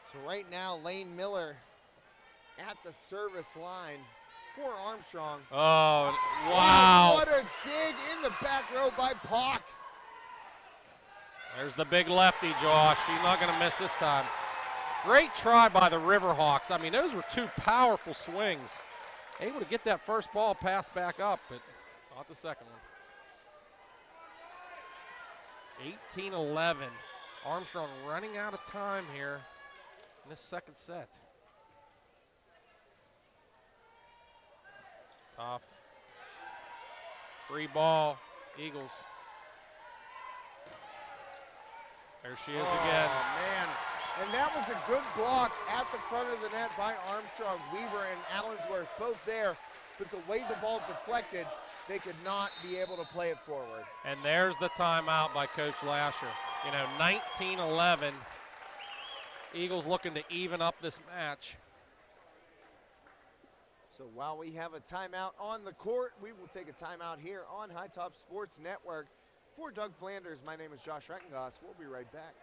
So right now, Lane Miller at the service line for Armstrong. Oh, wow. Oh, what a dig in the back row by Pock. There's the big lefty, Josh. She's not going to miss this time. Great try by the Riverhawks. I mean, those were 2 powerful swings. Able to get that first ball passed back up, but not the second one. 18-11. Armstrong running out of time here in this second set. Tough. Free ball, Eagles. There she is again. Oh, man. And that was a good block at the front of the net by Armstrong. Weaver and Allensworth both there, but the way the ball deflected, they could not be able to play it forward. And there's the timeout by Coach Lasher. You know, 19-11. Eagles looking to even up this match. So while we have a timeout on the court, we will take a timeout here on High Top Sports Network. For Doug Flanders, my name is Josh Rettengoss. We'll be right back.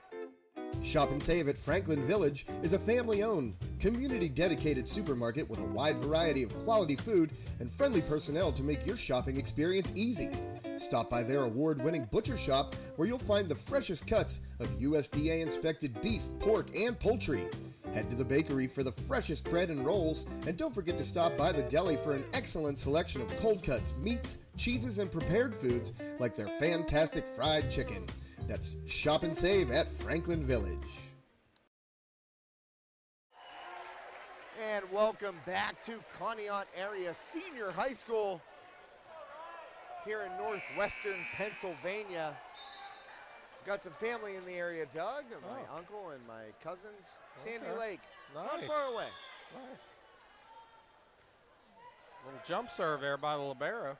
Shop and Save at Franklin Village is a family-owned, community-dedicated supermarket with a wide variety of quality food and friendly personnel to make your shopping experience easy. Stop by their award-winning butcher shop where you'll find the freshest cuts of USDA-inspected beef, pork, and poultry. Head to the bakery for the freshest bread and rolls, and don't forget to stop by the deli for an excellent selection of cold cuts, meats, cheeses, and prepared foods like their fantastic fried chicken. That's Shop and Save at Franklin Village. And welcome back to Conneaut Area Senior High School here in northwestern Pennsylvania. Got some family in the area, Doug, and my uncle and my cousins. Sandy Lake, not far away. Nice. Little jump serve there by the libero.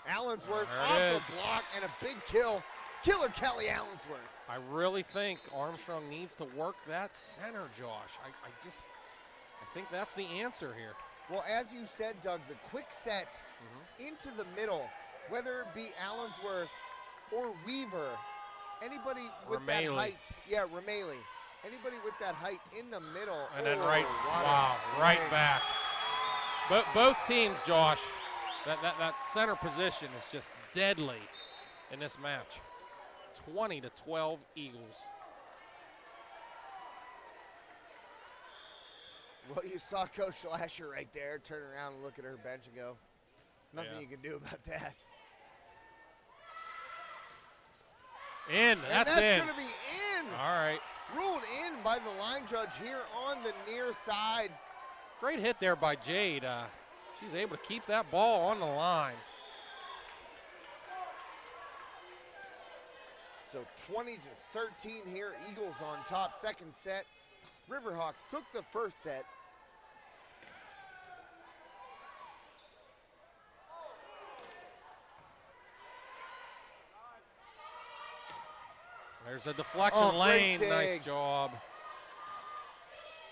Allensworth off the block and a big kill. Killer Kelly Allensworth. I really think Armstrong needs to work that center, Josh. I think that's the answer here. Well, as you said, Doug, the quick set into the middle, whether it be Allensworth or Weaver, anybody with that height. Yeah, Rameli. Anybody with that height in the middle. And then right back. Both teams, Josh, that center position is just deadly in this match. 20-12 Eagles. Well, you saw Coach Lasher right there turn around and look at her bench and go, nothing you can do about that. That's in. That's going to be in. All right. Ruled in by the line judge here on the near side. Great hit there by Jade. She's able to keep that ball on the line. So 20-13 here, Eagles on top. Second set, Riverhawks took the first set. There's a deflection. Lane, nice job.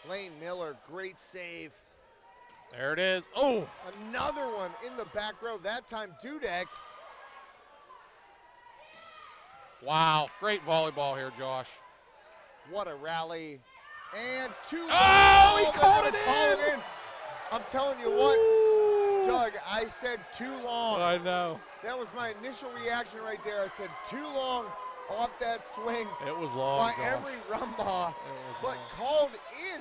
Lane Miller, great save. There it is. Oh! Another one in the back row, that time Dudek. Wow, great volleyball here, Josh. What a rally. And two. Oh, he called it in. I'm telling you what, Doug, I said too long. I know. That was my initial reaction right there. I said too long off that swing It was long, by Josh. every rumba, was but long. called in.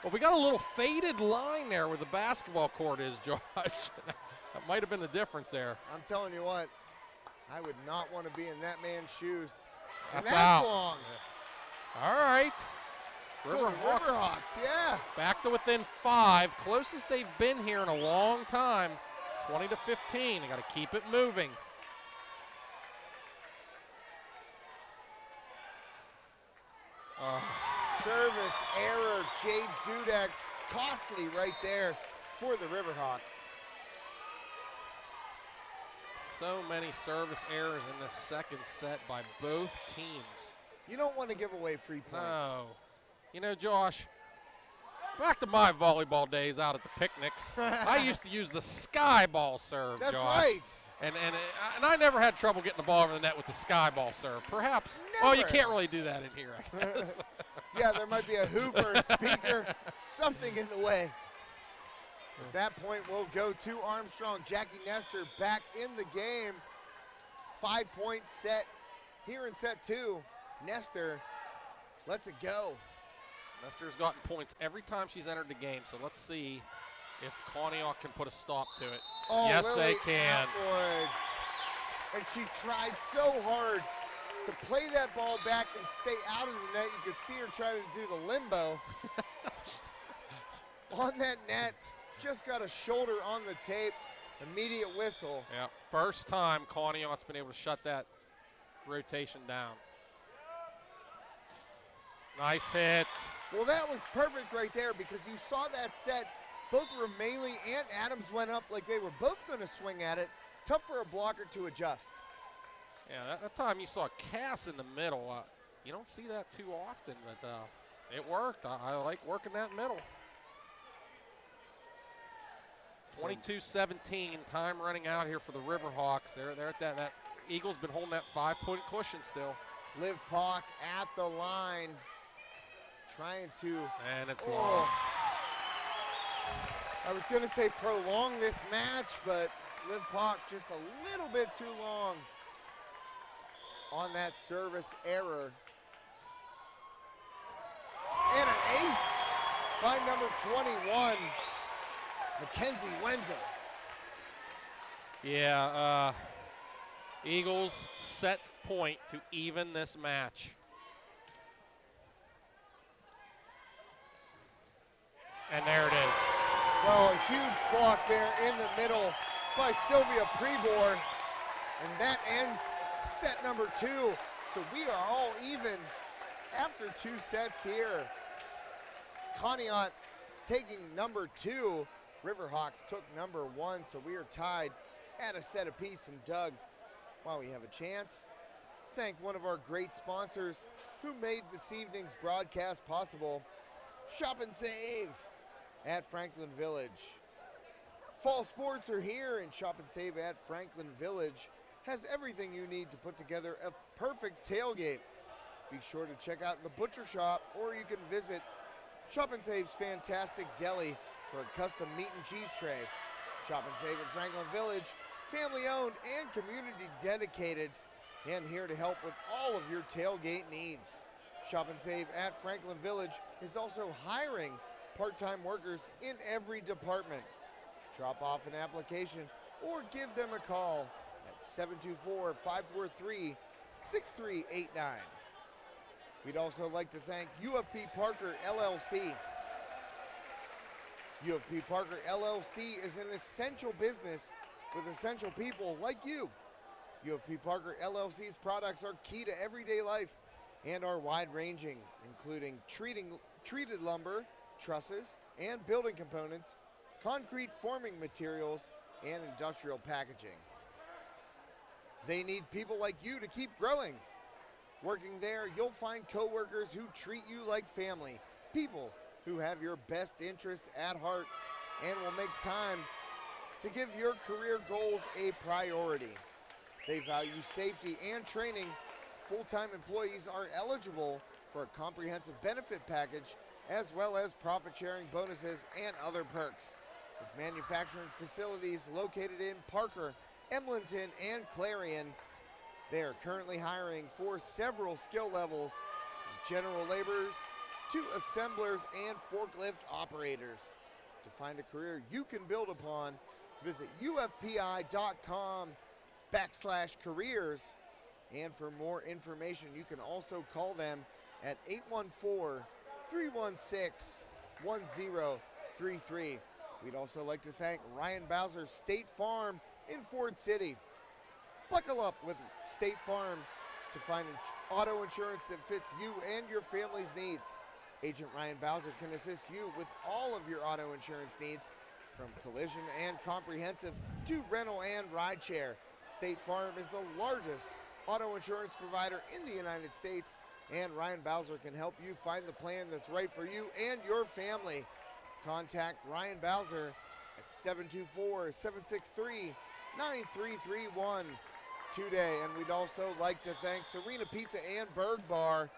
Well, we got a little faded line there where the basketball court is, Josh. That might have been the difference there. I'm telling you what, I would not want to be in that man's shoes. And That's that's out. long. All right. So the Riverhawks, yeah. Back to within 5. Closest they've been here in a long time. 20 to 15. They got to keep it moving. Service error, Jade Dudek, costly right there for the Riverhawks. So many service errors in this second set by both teams. You don't want to give away free points. No. You know, Josh, back to my volleyball days out at the picnics, I used to use the sky ball serve, That's Josh. right. And I never had trouble getting the ball over the net with the sky ball serve. Perhaps, well, you Never. can't really do that in here, I guess. Yeah, there might be a hoop or a speaker, something in the way. At that point, we'll go to Armstrong. Jackie Nestor back in the game. 5-point set here in set 2. Nestor lets it go. Nestor's gotten points every time she's entered the game, so let's see if Conneaut can put a stop to it. Oh, Yes, Lily they can. Atwoods. And she tried so hard to play that ball back and stay out of the net. You could see her try to do the limbo. On that net, just got a shoulder on the tape. Immediate whistle. Yeah, first time Conneaut's been able to shut that rotation down. Nice hit. Well, that was perfect right there because you saw that set. Both Ramaley and Adams went up like they were both going to swing at it. Tough for a blocker to adjust. Yeah, that time you saw Cass in the middle. You don't see that too often, but it worked. I like working that middle. 22-17, time running out here for the Riverhawks. They're at that Eagles been holding that 5-point cushion still. Liv Pock at the line, trying to. And it's long. I was going to say prolong this match, but Liv Pock just a little bit too long on that service error. And an ace by number 21, Mackenzie Wenzel. Yeah, Eagles set point to even this match. And there it is. Well, a huge block there in the middle by Sylvia Prebor. And that ends set number 2. So we are all even after 2 sets here. Conneaut taking number 2. Riverhawks took number 1, so we are tied at a set apiece. And Doug, while we have a chance, let's thank one of our great sponsors who made this evening's broadcast possible, Shop and Save at Franklin Village. Fall sports are here, and Shop and Save at Franklin Village has everything you need to put together a perfect tailgate. Be sure to check out the Butcher Shop, or you can visit Shop and Save's fantastic deli for a custom meat and cheese tray. Shop and Save at Franklin Village, family owned and community dedicated, and here to help with all of your tailgate needs. Shop and Save at Franklin Village is also hiring part-time workers in every department. Drop off an application or give them a call at 724-543-6389. We'd also like to thank UFP Parker LLC. UFP Parker LLC is an essential business with essential people like you. UFP Parker LLC's products are key to everyday life and are wide-ranging, including treated lumber, trusses, and building components, concrete forming materials, and industrial packaging. They need people like you to keep growing. Working there, you'll find coworkers who treat you like family, people who have your best interests at heart and will make time to give your career goals a priority. They value safety and training. Full-time employees are eligible for a comprehensive benefit package as well as profit-sharing bonuses and other perks. with manufacturing facilities located in Parker, Emlenton, and Clarion. They are currently hiring for several skill levels, from general laborers to assemblers and forklift operators. To find a career you can build upon, visit ufpi.com/careers. And for more information, you can also call them at 814-316-1033. We'd also like to thank Ryan Bowser State Farm in Ford City. Buckle up with State Farm to find auto insurance that fits you and your family's needs. Agent Ryan Bowser can assist you with all of your auto insurance needs, from collision and comprehensive to rental and rideshare. State Farm is the largest auto insurance provider in the United States, and Ryan Bowser can help you find the plan that's right for you and your family. Contact Ryan Bowser at 724-763-9331 today. And we'd also like to thank Serena Pizza and Berg Bar.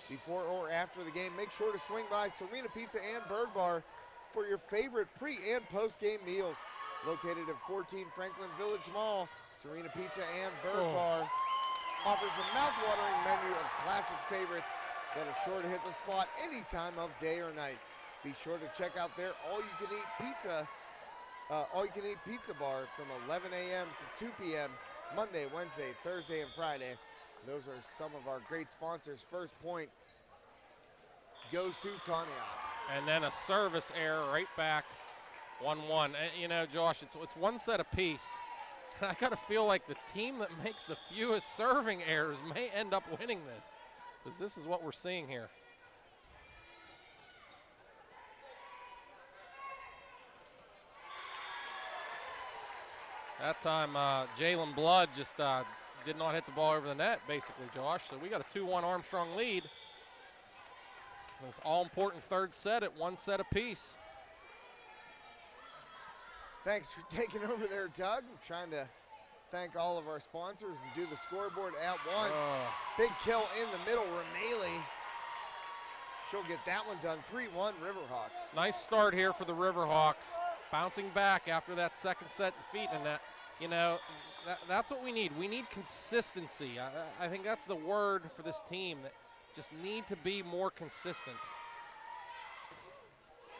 Before or after the game, make sure to swing by Serena Pizza and Berg Bar for your favorite pre- and post-game meals. Located at 14 Franklin Village Mall, Serena Pizza and Berg Bar offers a mouth-watering menu of classic favorites that are sure to hit the spot any time of day or night. Be sure to check out their all-you-can-eat pizza bar from 11 a.m. to 2 p.m. Monday, Wednesday, Thursday, and Friday. Those are some of our great sponsors. First point goes to Conneaut. And then a service error right back, 1-1. And, you know, Josh, it's one set apiece. And I got to feel like the team that makes the fewest serving errors may end up winning this, because this is what we're seeing here. That time, Jalen Blood just did not hit the ball over the net, basically, Josh. So we got a 2-1 Armstrong lead. This all-important third set at one set apiece. Thanks for taking over there, Doug. I'm trying to thank all of our sponsors and do the scoreboard at once. Big kill in the middle, Rameli. She'll get that one done. 3-1 Riverhawks. Nice start here for the Riverhawks. Bouncing back after that second set defeat, and that, you know, that's what we need. We need consistency. I think that's the word for this team, that just need to be more consistent.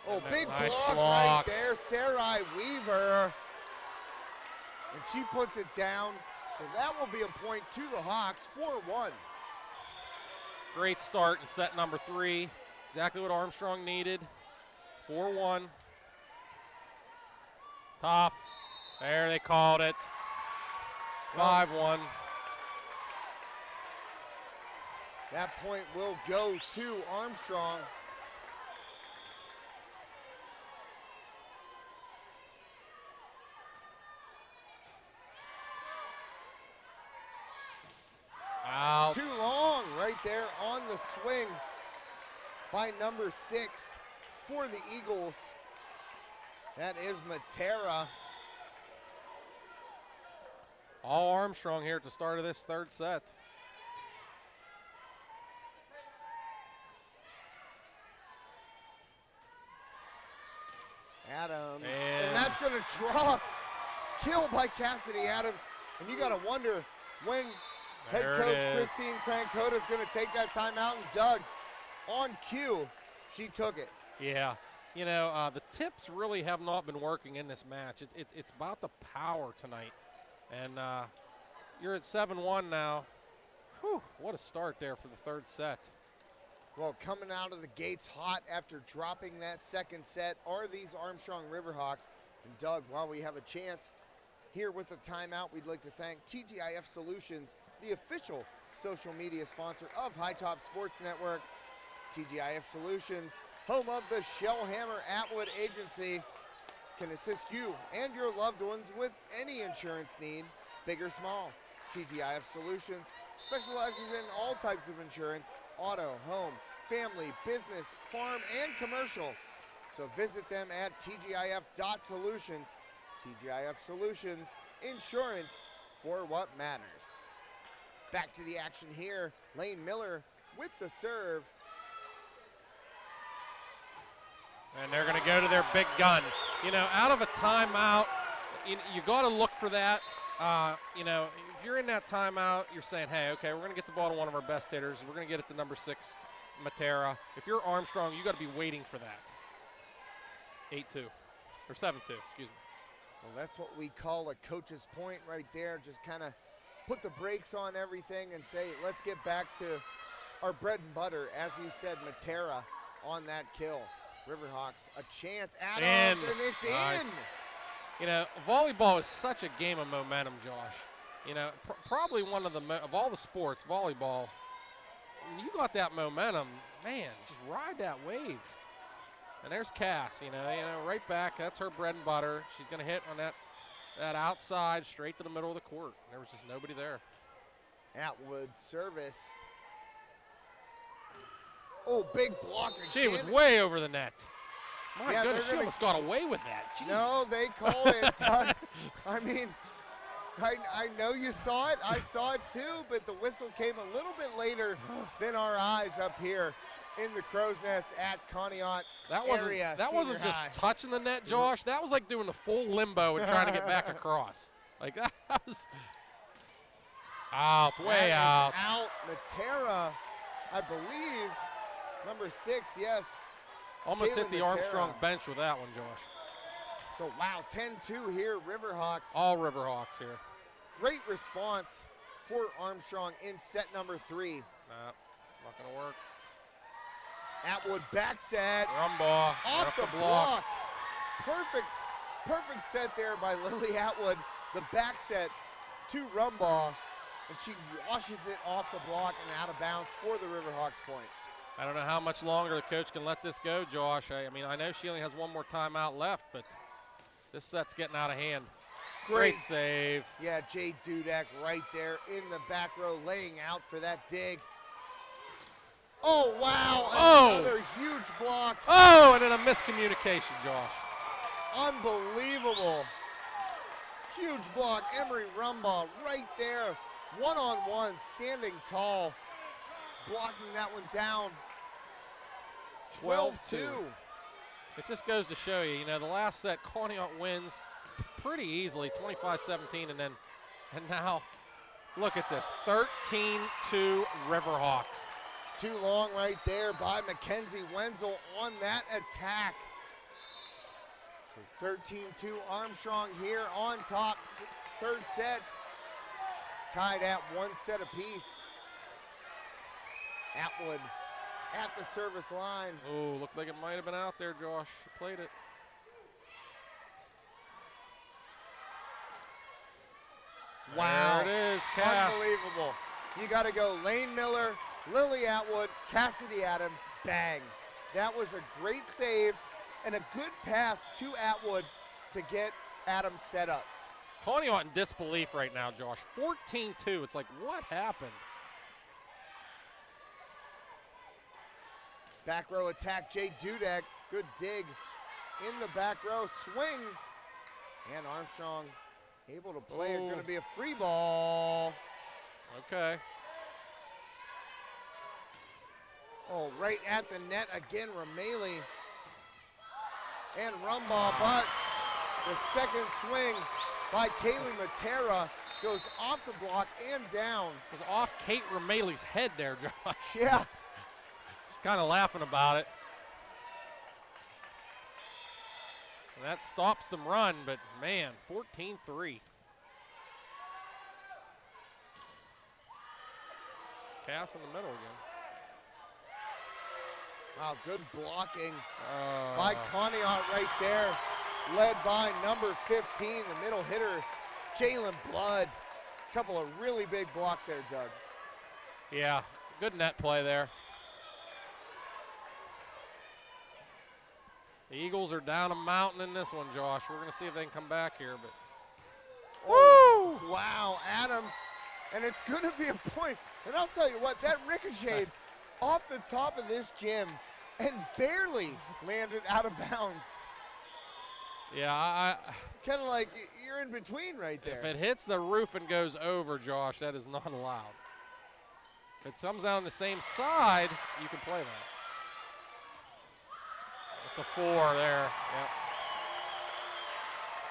Oh, big nice block right there, Sarai Weaver. And she puts it down, so that will be a point to the Hawks, 4-1. Great start in set number 3. Exactly what Armstrong needed. 4-1. Tough. There, they called it. 5-1. That point will go to Armstrong. Out. Too long right there on the swing by number 6 for the Eagles. That is Matera. All Armstrong here at the start of this third set. Adams, and that's going to drop. Kill by Cassidy Adams. And you got to wonder when head coach Christine Crankota is going to take that timeout. And Doug, on cue, she took it. Yeah, you know, the tips really have not been working in this match. It's about the power tonight. And you're at 7-1 now. Whew, what a start there for the third set. Well, coming out of the gates hot after dropping that second set are these Armstrong Riverhawks. And Doug, while we have a chance here with the timeout, we'd like to thank TGIF Solutions, the official social media sponsor of High Top Sports Network. TGIF Solutions, home of the Shellhammer Atwood Agency, can assist you and your loved ones with any insurance need, big or small. TGIF Solutions specializes in all types of insurance, auto, home, family, business, farm, and commercial. So visit them at tgif.solutions. TGIF Solutions, insurance for what matters. Back to the action here. Lane Miller with the serve. And they're going to go to their big gun. You know, out of a timeout, you got to look for that. You know, if you're in that timeout, you're saying, hey, okay, we're going to get the ball to one of our best hitters. We're going to get it to number 6, Matera. If you're Armstrong, you got to be waiting for that. 8-2, or 7-2, excuse me. Well, that's what we call a coach's point right there. Just kind of put the brakes on everything and say, let's get back to our bread and butter. As you said, Matera on that kill. Riverhawks, a chance. Adams, and it's nice. in. You know, volleyball is such a game of momentum, Josh. You know, probably one of of all the sports, volleyball, when you got that momentum, man, just ride that wave. And there's Cass, you know, right back. That's her bread and butter. She's going to hit on that outside straight to the middle of the court. There was just nobody there. Atwood service. Oh, big block again. She was way over the net. My Yeah, goodness, she almost got away with that. Jeez. No, they called it. I mean, I know you saw it. I saw it too, but the whistle came a little bit later than our eyes up here in the Crow's Nest at Conneaut area. That wasn't just touching the net, Josh. That was like doing the full limbo and trying to get back across. Like that was out, way out. Out. Matera, I believe, number 6, yes. Almost Kayla hit the Matera. Armstrong bench with that one, Josh. So, wow, 10-2 here, Riverhawks. All Riverhawks here. Great response for Armstrong in set number 3. Nah, it's not going to work. Atwood back set. Rumbaugh Off the block. Perfect set there by Lily Atwood. The back set to Rumbaugh, and she washes it off the block and out of bounds for the Riverhawks point. I don't know how much longer the coach can let this go, Josh. I mean, I know she only has one more timeout left, but this set's getting out of hand. Great save. Yeah, Jay Dudek right there in the back row laying out for that dig. Oh, wow. Another huge block. Oh, and then a miscommunication, Josh. Unbelievable. Huge block. Emery Rumbaugh right there. One-on-one, standing tall. Blocking that one down. 12-2. It just goes to show you, the last set, Conneaut wins pretty easily, 25-17, and now look at this, 13-2 Riverhawks. Too long right there by Mackenzie Wenzel on that attack. So 13-2 Armstrong here on top, third set. Tied at 1 set apiece. Atwood at the service line. Oh, looked like it might have been out there, Josh. She played it. Wow. There it is, Cass. Unbelievable. You got to go Lane Miller, Lily Atwood, Cassidy Adams, bang. That was a great save and a good pass to Atwood to get Adams set up. Conneaut in disbelief right now, Josh. 14-2. It's like, what happened? Back row attack, Jay Dudek. Good dig in the back row. Swing. And Armstrong able to play it. Going to be a free ball. Okay. Oh, right at the net again, Rameli. And Rumbaugh, but the second swing by Kaylee Matera goes off the block and down. It was off Kate Rameli's head there, Josh. Yeah. She's kind of laughing about it. And that stops them run, but man, 14-3. Cass in the middle again. Wow, good blocking by Conneaut right there, led by number 15, the middle hitter, Jalen Blood. A couple of really big blocks there, Doug. Yeah, good net play there. The Eagles are down a mountain in this one, Josh. We're going to see if they can come back here. But oh, wow, Adams. And it's going to be a point. And I'll tell you what, that ricocheted off the top of this gym and barely landed out of bounds. Yeah, kind of like you're in between right there. If it hits the roof and goes over, Josh, that is not allowed. If it comes down the same side, you can play that. It's a 4 there. Yep.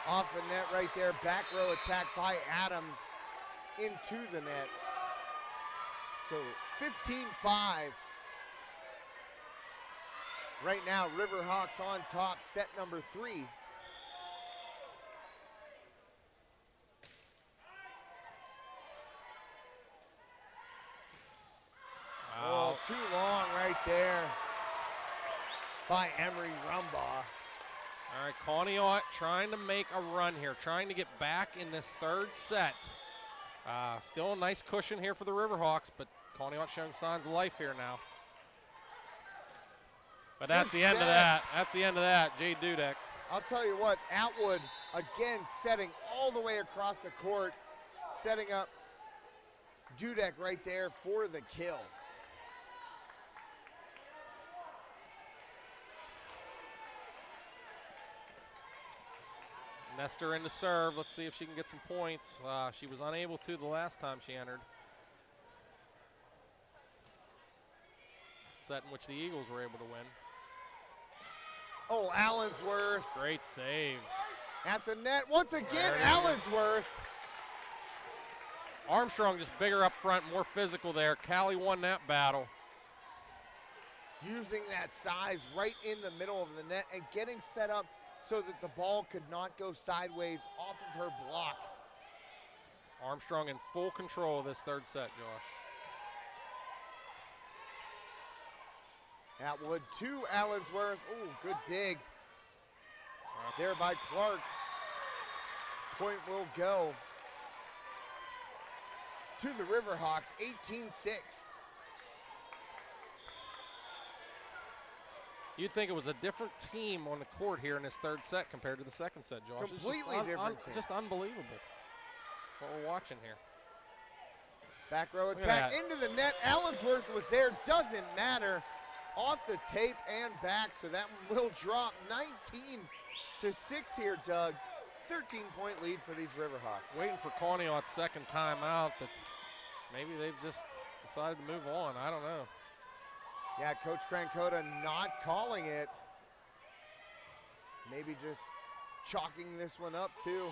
Off the net right there. Back row attack by Adams into the net. So 15-5. Right now, Riverhawks on top, set number 3. Wow. Oh, too long right there by Emery Rumbaugh. All right, Conneaut trying to make a run here, trying to get back in this third set. Still a nice cushion here for the Riverhawks, but Conneaut showing signs of life here now. But that's Good the end of set. that. That's the end of that, Jay Dudek. I'll tell you what, Atwood again setting all the way across the court, setting up Dudek right there for the kill. Nestor into serve. Let's see if she can get some points. She was unable to the last time she entered. Set in which the Eagles were able to win. Oh, Allensworth Great save. at the net. Once again, There it is. Allensworth. Armstrong just bigger up front, more physical there. Callie won that battle. Using that size right in the middle of the net and getting set up so that the ball could not go sideways off of her block. Armstrong in full control of this third set, Josh. Atwood to Allensworth. Oh, good dig there by Clark. Point will go to the Riverhawks, 18-6. You'd think it was a different team on the court here in this third set compared to the second set, Josh. It's just Completely different team. Just unbelievable what we're watching here. Back row Look at attack that. into the net. Allensworth was there, doesn't matter. Off the tape and back, so that one will drop. 19-6 here, Doug. 13-point lead for these Riverhawks. Waiting for Conneaut's second time out, but maybe they've just decided to move on. I don't know. Yeah, Coach Crankota not calling it. Maybe just chalking this one up, too.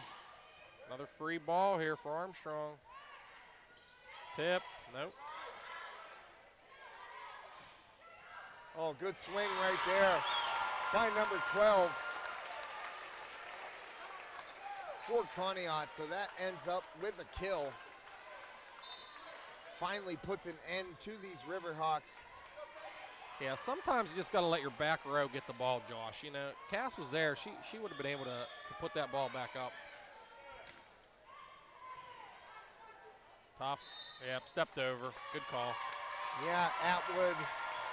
Another free ball here for Armstrong. Tip, nope. Oh, good swing right there by number 12 for Conneaut. So that ends up with a kill. Finally puts an end to these Riverhawks. Yeah, sometimes you just got to let your back row get the ball, Josh. You know, Cass was there. She would have been able to put that ball back up. Tough. Yep, stepped over. Good call. Yeah, Atwood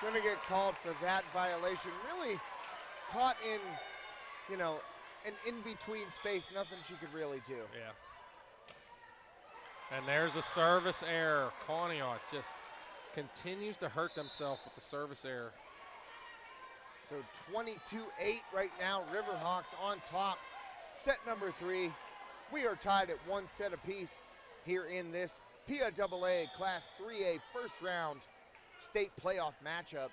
gonna get called for that violation. Really caught in, you know, an in-between space. Nothing she could really do. Yeah. And there's a service error. Conneaut just continues to hurt themselves with the service error. So 22-8 right now. Riverhawks on top. Set number 3. We are tied at 1 set apiece here in this PIAA Class 3A first round state playoff matchup.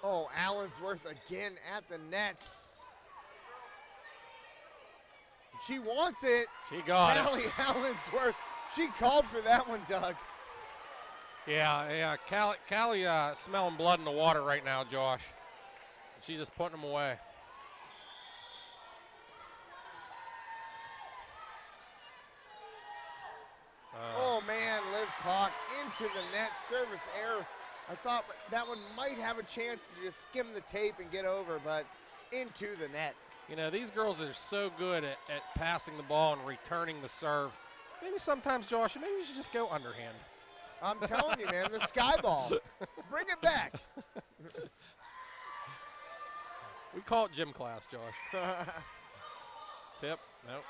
Oh, Allensworth again at the net. She wants it. She got it. Callie Allensworth. She called for that one, Doug. Yeah. Callie smelling blood in the water right now, Josh. She's just putting them away. Oh, man, Liv Pock into the net. Service error. I thought that one might have a chance to just skim the tape and get over, but into the net. You know, these girls are so good at passing the ball and returning the serve. Maybe sometimes, Josh, maybe you should just go underhand. I'm telling you, man, the sky ball. Bring it back. We call it gym class, Josh. Tip, nope.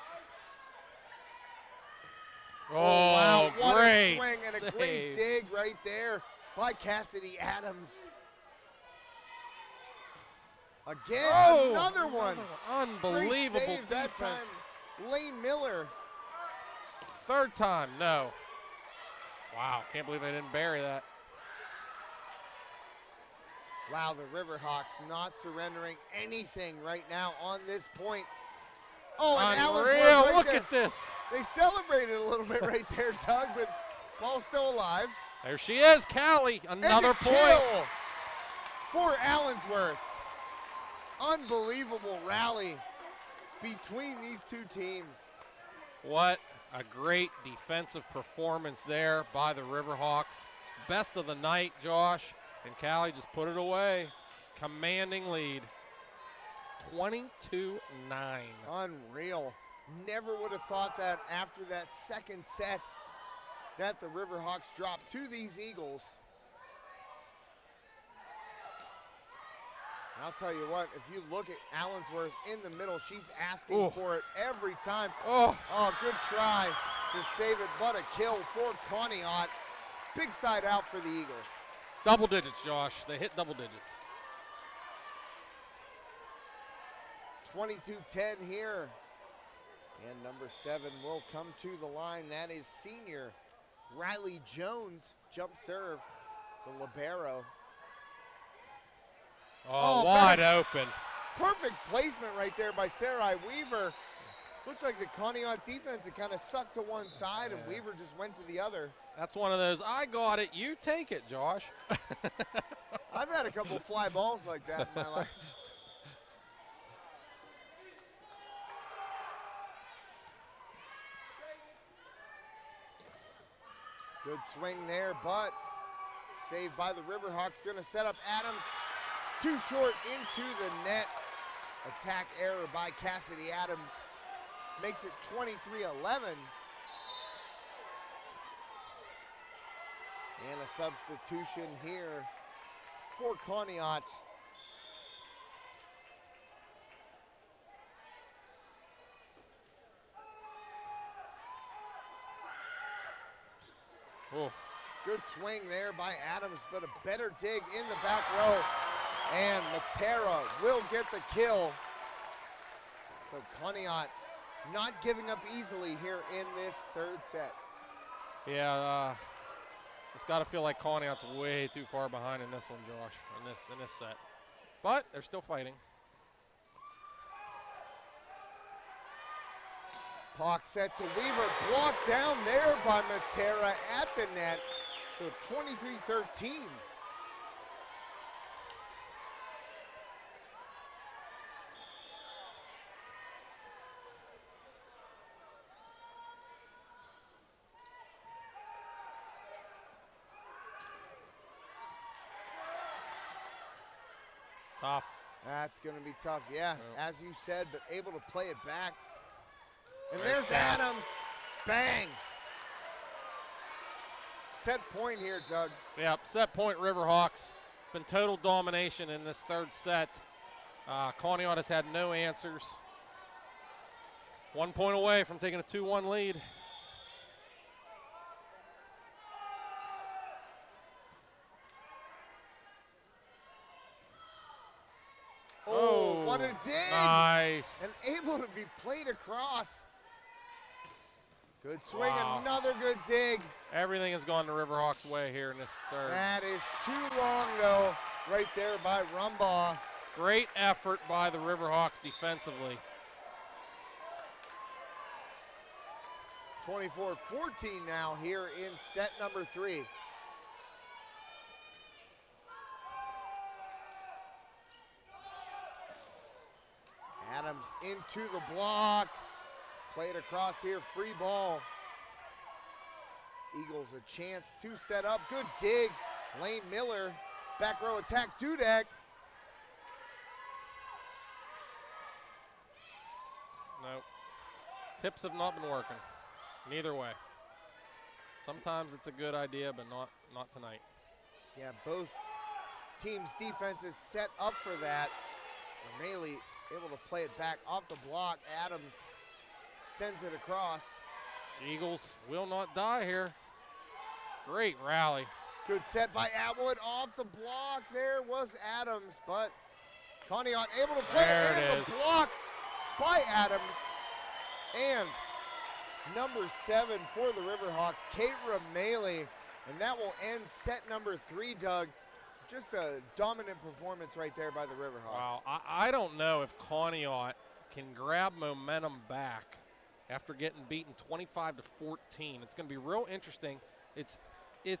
Oh, wow, what great a swing and a great save. dig right there by Cassidy Adams. Again, another one. Unbelievable Great save that defense. time. Lane Miller. Third time, no. Wow, can't believe they didn't bury that. Wow, the Riverhawks not surrendering anything right now on this point. Oh, and Allensworth Unreal, right look there. at this. They celebrated a little bit right there, Doug, but ball's still alive. There she is, Callie, another And a point. kill for Allensworth. Unbelievable rally between these two teams. What a great defensive performance there by the Riverhawks. Best of the night, Josh, and Callie just put it away. Commanding lead, 22-9. Unreal. Never would have thought that after that second set that the Riverhawks dropped to these Eagles. I'll tell you what, if you look at Allensworth in the middle, she's asking for it every time. Oh, Good try to save it, but a kill for Conneaut. Big side out for the Eagles. double digits, Josh. They hit double digits. 22-10 here. And number 7 will come to the line. That is senior Riley Jones. Jump serve, the libero. Wide open. Perfect placement right there by Sarai Weaver. Looked like the Conneaut defense had kind of sucked to one side, and Weaver just went to the other. That's one of those, I got it, you take it, Josh. I've had a couple fly balls like that in my life. Good swing there, but saved by the Riverhawks. Going to set up Adams. Too short into the net. Attack error by Cassidy Adams. Makes it 23-11. And a substitution here for Conneaut. Oh. Good swing there by Adams, but a better dig in the back row. And Matera will get the kill. So Conneaut not giving up easily here in this third set. Yeah, just got to feel like Conneaut's way too far behind in this one, Josh, in this set. But they're still fighting. Puck set to Weaver, blocked down there by Matera at the net. So 23-13. Tough. That's going to be tough, yeah, as you said, but able to play it back. And Great there's shot. Adams. Bang. Set point here, Doug. Yep, set point Riverhawks. Been total domination in this third set. Conneaut has had no answers. 1 point away from taking a 2-1 lead. Oh, what a dig. Nice. And able to be played across. Good swing, Wow. another good dig. Everything has gone the Riverhawks' way here in this third. That is too long, though, right there by Rumbaugh. Great effort by the Riverhawks defensively. 24-14 now here in set number 3. Adams into the block. Played across here, free ball. Eagles a chance to set up. Good dig. Lane Miller, back row attack, Dudek. Nope. Tips have not been working. Neither way. Sometimes it's a good idea, but not tonight. Yeah, both teams' defenses set up for that. O'Malley able to play it back off the block. Adams sends it across. Eagles will not die here. Great rally. Good set by Atwood off the block. There was Adams, but Conneaut able to play There it, it and is. the block by Adams. And number 7 for the Riverhawks, Kate O'Malley, And that will end set number 3, Doug. Just a dominant performance right there by the Riverhawks. Wow, I don't know if Conneaut can grab momentum back after getting beaten 25-14. It's going to be real interesting. It's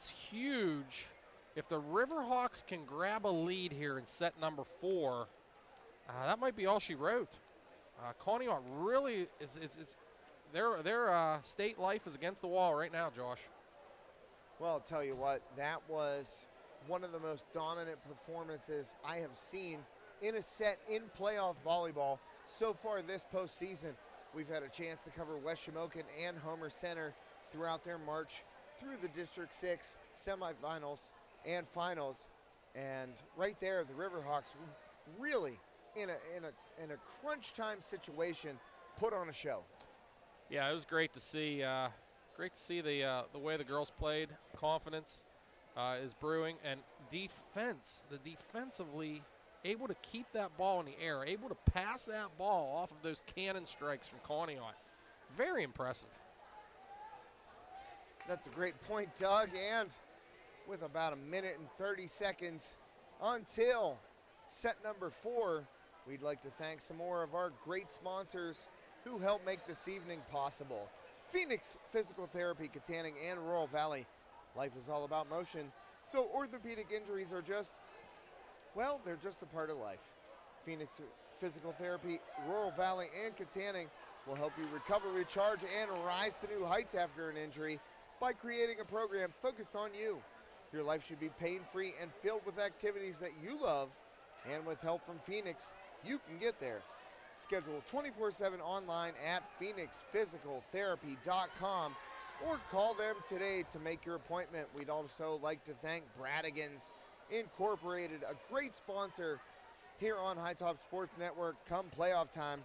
huge. If the Riverhawks can grab a lead here in set number 4, that might be all she wrote. Conneaut really is their state life is against the wall right now, Josh. Well, I'll tell you what, that was one of the most dominant performances I have seen in a set in playoff volleyball so far this postseason. We've had a chance to cover West Shamokin and Homer Center throughout their march through the District 6 semifinals and finals. And right there, the Riverhawks really, in a crunch time situation, put on a show. Yeah, it was great to see. Great to see the way the girls played. Confidence is brewing, and the defensively able to keep that ball in the air, able to pass that ball off of those cannon strikes from Conneaut. Very impressive. That's a great point, Doug, and with about 1 minute and 30 seconds until set number 4, we'd like to thank some more of our great sponsors who help make this evening possible. Phoenix Physical Therapy, Katanning, and Rural Valley. Life is all about motion, so orthopedic injuries are just, well, they're just a part of life. Phoenix Physical Therapy, Rural Valley, and Katanning will help you recover, recharge, and rise to new heights after an injury by creating a program focused on you. Your life should be pain-free and filled with activities that you love, and with help from Phoenix, you can get there. Schedule 24/7 online at phoenixphysicaltherapy.com or call them today to make your appointment. We'd also like to thank Bradigans Incorporated, a great sponsor here on High Top Sports Network come playoff time.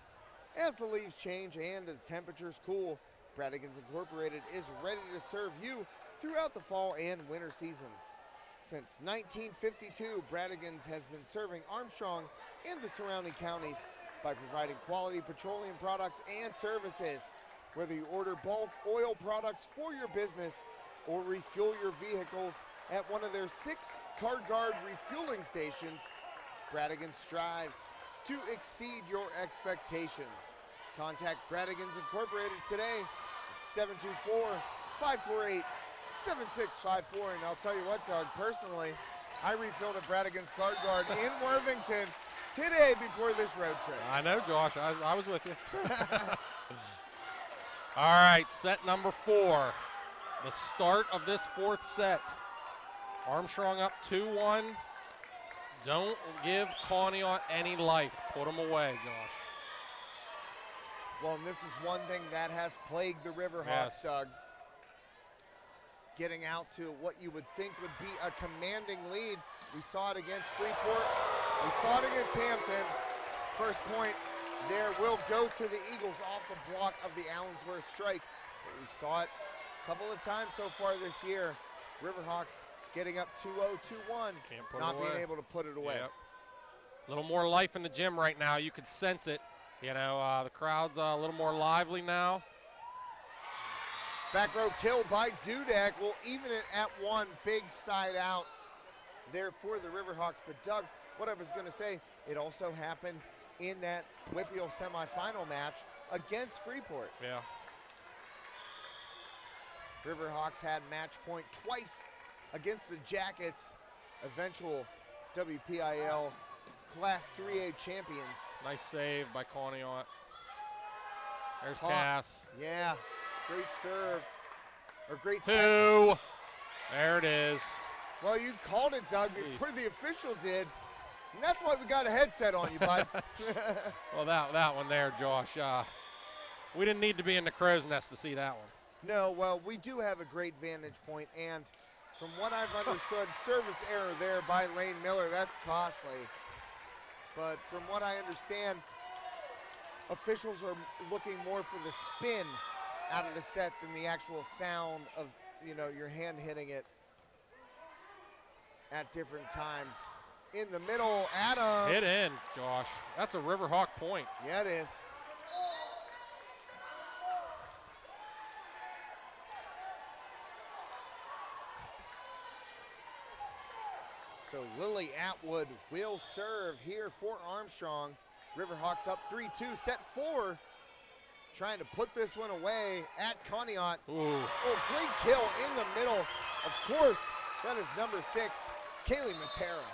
As the leaves change and the temperatures cool, Bradigans Incorporated is ready to serve you throughout the fall and winter seasons. Since 1952, Bradigans has been serving Armstrong and the surrounding counties by providing quality petroleum products and services. Whether you order bulk oil products for your business or refuel your vehicles at one of their 6 Car Guard refueling stations, Bradigans strives to exceed your expectations. Contact Bradigans Incorporated today at 724-548-7654. And I'll tell you what, Doug, personally, I refilled at Bradigans Car Guard in Worthington today before this road trip. I know, Josh. I was with you. All right, set number 4. The start of this 4th set. Armstrong up 2-1. Don't give Conneaut any life. Put them away, Josh. Well, and this is one thing that has plagued the Riverhawks, Yes. Doug. Getting out to what you would think would be a commanding lead. We saw it against Freeport. We saw it against Hampton. First point there will go to the Eagles off the block of the Allensworth strike. But we saw it a couple of times so far this year. Riverhawks getting up 2-0, 2-1, not being able to put it away. Yep. A little more life in the gym right now. You could sense it. You know, the crowd's a little more lively now. Back row kill by Dudek will even it at 1. Big side out there for the Riverhawks. But Doug, what I was going to say, it also happened in that Whippeal semifinal match against Freeport. Yeah. Riverhawks had match point twice against the Jackets, eventual WPIAL Class 3A champions. Nice save by Conneaut. There's Hawk. Cass. Yeah, great serve, or great 2. set. There it is. Well, you called it, Doug, before the official did, and that's why we got a headset on you, bud. Well, that one there, Josh. We didn't need to be in the crow's nest to see that one. No, well, we do have a great vantage point, and from what I've understood, service error there by Lane Miller, that's costly. But from what I understand, officials are looking more for the spin out of the set than the actual sound of, you know, your hand hitting it at different times. In the middle, Adams. Hit in, Josh. That's a Riverhawk point. Yeah, it is. So Lily Atwood will serve here for Armstrong. Riverhawks up 3-2, set 4. Trying to put this one away at Conneaut. Ooh. Oh, great kill in the middle. Of course, that is number 6, Kaylee Matera.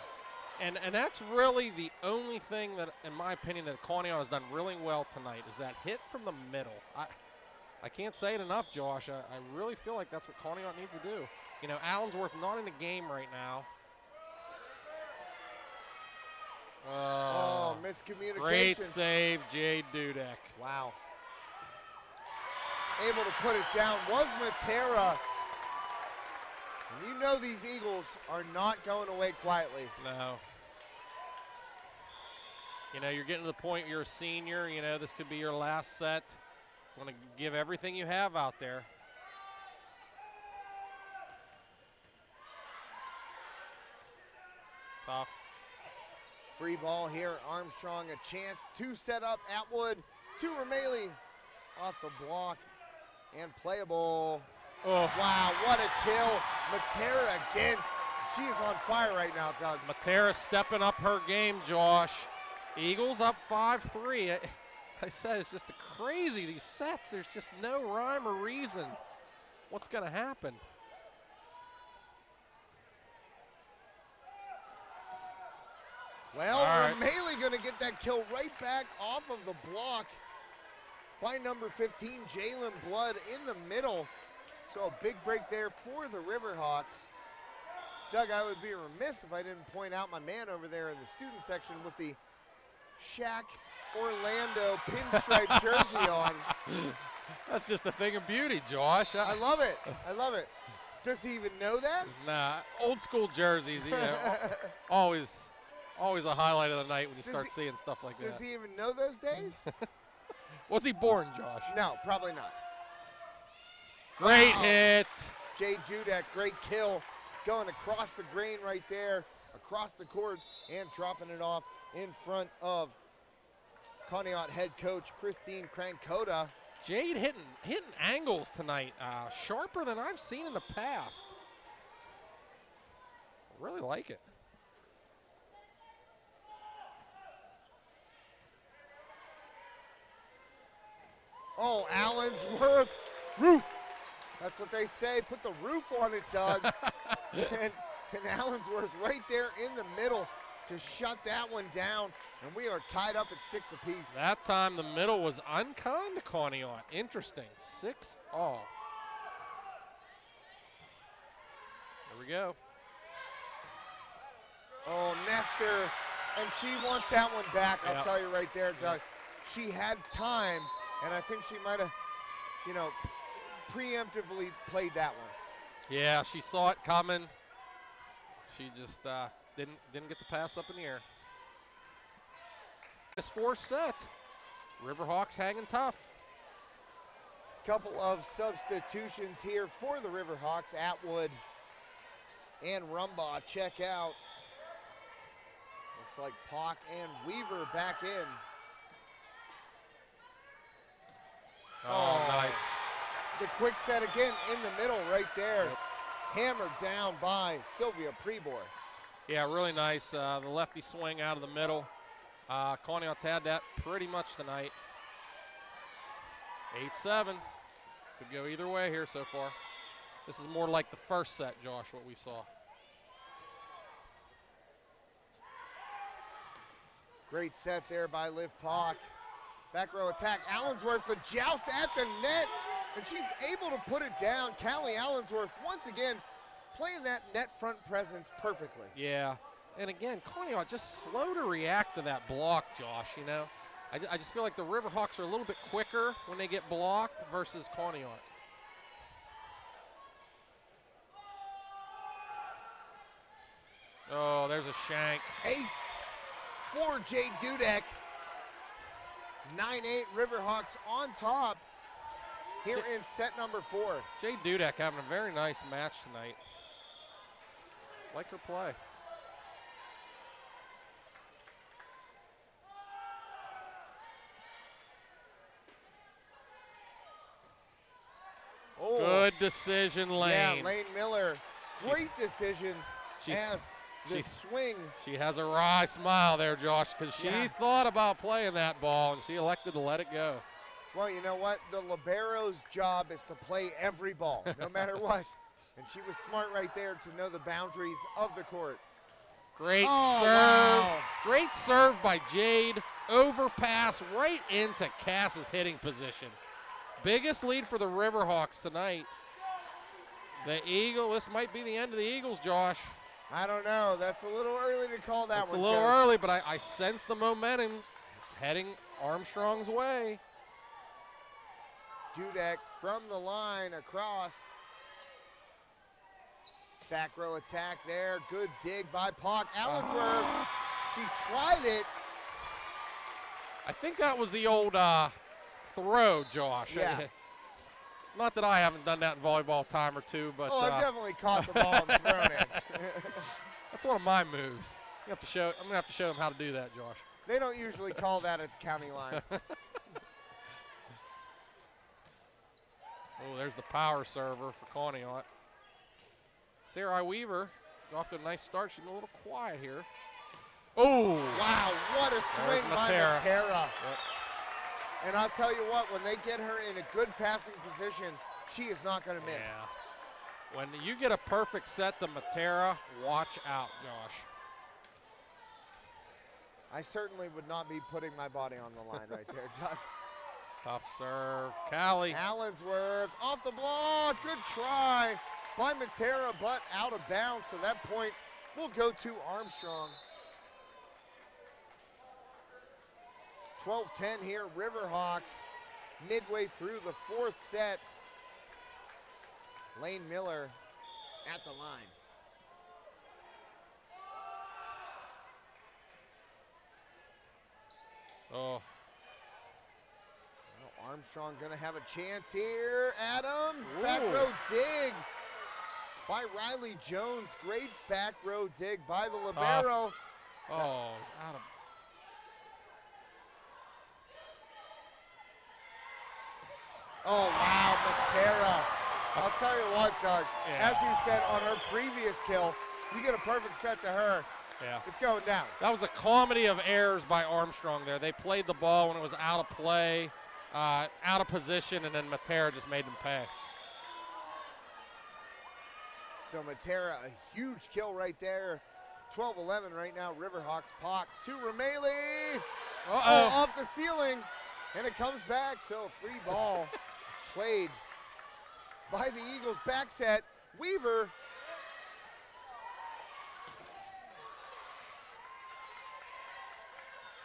And that's really the only thing that, in my opinion, that Conneaut has done really well tonight is that hit from the middle. I can't say it enough, Josh. I really feel like that's what Conneaut needs to do. You know, Allensworth not in the game right now. Oh, miscommunication. Great save, Jade Dudek. Wow. Able to put it down was Matera. And you know these Eagles are not going away quietly. No. You know, you're getting to the point you're a senior. You know, this could be your last set. Want to give everything you have out there. Tough. Free ball here. Armstrong a chance to set up Atwood to Ramaley off the block and playable. Oh. Wow, what a kill. Matera again. She is on fire right now, Doug. Matera stepping up her game, Josh. Eagles up 5-3. I said it's just crazy, these sets. There's just no rhyme or reason. What's going to happen? Well, right. Ramaley going to get that kill right back off of the block by number 15, Jalen Blood in the middle. So a big break there for the Riverhawks. Doug, I would be remiss if I didn't point out my man over there in the student section with the Shaq Orlando pinstripe jersey on. That's just a thing of beauty, Josh. I love it. I love it. Does he even know that? Nah, old school jerseys, you know, always a highlight of the night when you start seeing stuff like that. Does he even know those days? Was he born, Josh? No, probably not. Great hit. Jade Dudek, great kill. Going across the green right there, across the court, and dropping it off in front of Conneaut head coach Christine Krankota. Jade hitting angles tonight, sharper than I've seen in the past. I really like it. Oh, Allensworth, roof. That's what they say. Put the roof on it, Doug. and Allensworth right there in the middle to shut that one down. And we are tied up at 6 apiece. That time the middle was unkind to Conneaut. Interesting. 6-all. There we go. Oh, Nestor. And she wants that one back. I'll tell you right there, Doug. She had time, and I think she might have, you know, preemptively played that one. Yeah, she saw it coming. She just didn't get the pass up in the air. This 4th set. Riverhawks hanging tough. Couple of substitutions here for the Riverhawks. Atwood and Rumbaugh check out. Looks like Pock and Weaver back in. Oh, nice. The quick set again in the middle right there. Yep. Hammered down by Sylvia Prebor. Yeah, really nice. The lefty swing out of the middle. Conneaut's had that pretty much tonight. 8-7. Could go either way here so far. This is more like the first set, Josh, what we saw. Great set there by Liv Pock. Back row attack. Allensworth, the joust at the net. And she's able to put it down. Callie Allensworth, once again, playing that net front presence perfectly. Yeah. And again, Conneaut just slow to react to that block, Josh, you know. I just feel like the Riverhawks are a little bit quicker when they get blocked versus Conneaut. Oh, there's a shank. Ace for Jade Dudek. 9-8 Riverhawks on top here in set number 4. Jade Dudek having a very nice match tonight. Like her play. Oh. Good decision, Lane. Yeah, Lane Miller. Great decision as The swing. She has a wry smile there, Josh, because she thought about playing that ball, and she elected to let it go. Well, you know what? The libero's job is to play every ball, no matter what. And she was smart right there to know the boundaries of the court. Great serve. Wow. Great serve by Jade. Overpass right into Cass's hitting position. Biggest lead for the Riverhawks tonight. The Eagle, this might be the end of the Eagles, Josh. I don't know. That's a little early to call that one, It's a little Coach. early, but I sense the momentum. It's heading Armstrong's way. Dudek from the line across. Back row attack there. Good dig by Pauk. Allensworth, she tried it. I think that was the old throw, Josh. Yeah. Not that I haven't done that in volleyball a time or two, but Oh, I've definitely caught the ball and thrown it. that's one of my moves. I'm gonna have to show them how to do that, Josh. They don't usually call that at the county line. Oh, there's the power server for Conneaut. Sarai Weaver off to a nice start. She's a little quiet here. Oh! Wow, what a swing by Matera. Matera. Yep. And I'll tell you what, when they get her in a good passing position, she is not going to miss. Yeah. When you get a perfect set to Matera, watch out, Josh. I certainly would not be putting my body on the line right there, Doug. Tough serve. Callie. Allensworth off the block. Good try by Matera, but out of bounds. So that point will go to Armstrong. 12-10 here, Riverhawks, midway through the fourth set. Lane Miller at the line. Oh. Well, Armstrong gonna have a chance here. Adams, back Ooh. row dig by Riley Jones. Great back row dig by the libero. Oh, it's out of. Oh, wow, Matera. I'll tell you what, Doug, Yeah. as you said on her previous kill, you get a perfect set to her, Yeah. it's going down. That was a comedy of errors by Armstrong there. They played the ball when it was out of play, out of position, and then Matera just made them pay. So Matera, a huge kill right there. 12-11 right now, Riverhawks. Pauk to Rameli. Oh, off the ceiling, and it comes back, so free ball played by the Eagles. Back set, Weaver.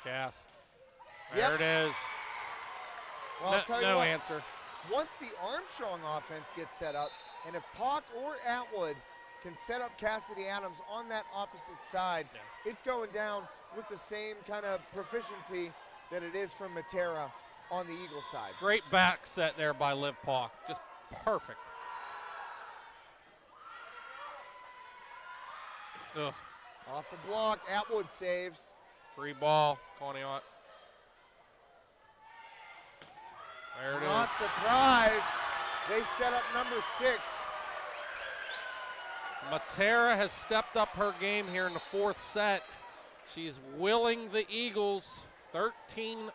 Cass. Yep. There it is. Well, I'll tell you no what, answer. once the Armstrong offense gets set up, and if Pauk or Atwood can set up Cassidy Adams on that opposite side, it's going down with the same kind of proficiency that it is from Matera on the Eagle side. Great back set there by Liv Pauk. Just perfect. Ugh. Off the block, Atwood saves. Free ball, Conneaut. There it Not is. surprised. They set up number 6. Matera has stepped up her game here in the fourth set. She's willing the Eagles 13-12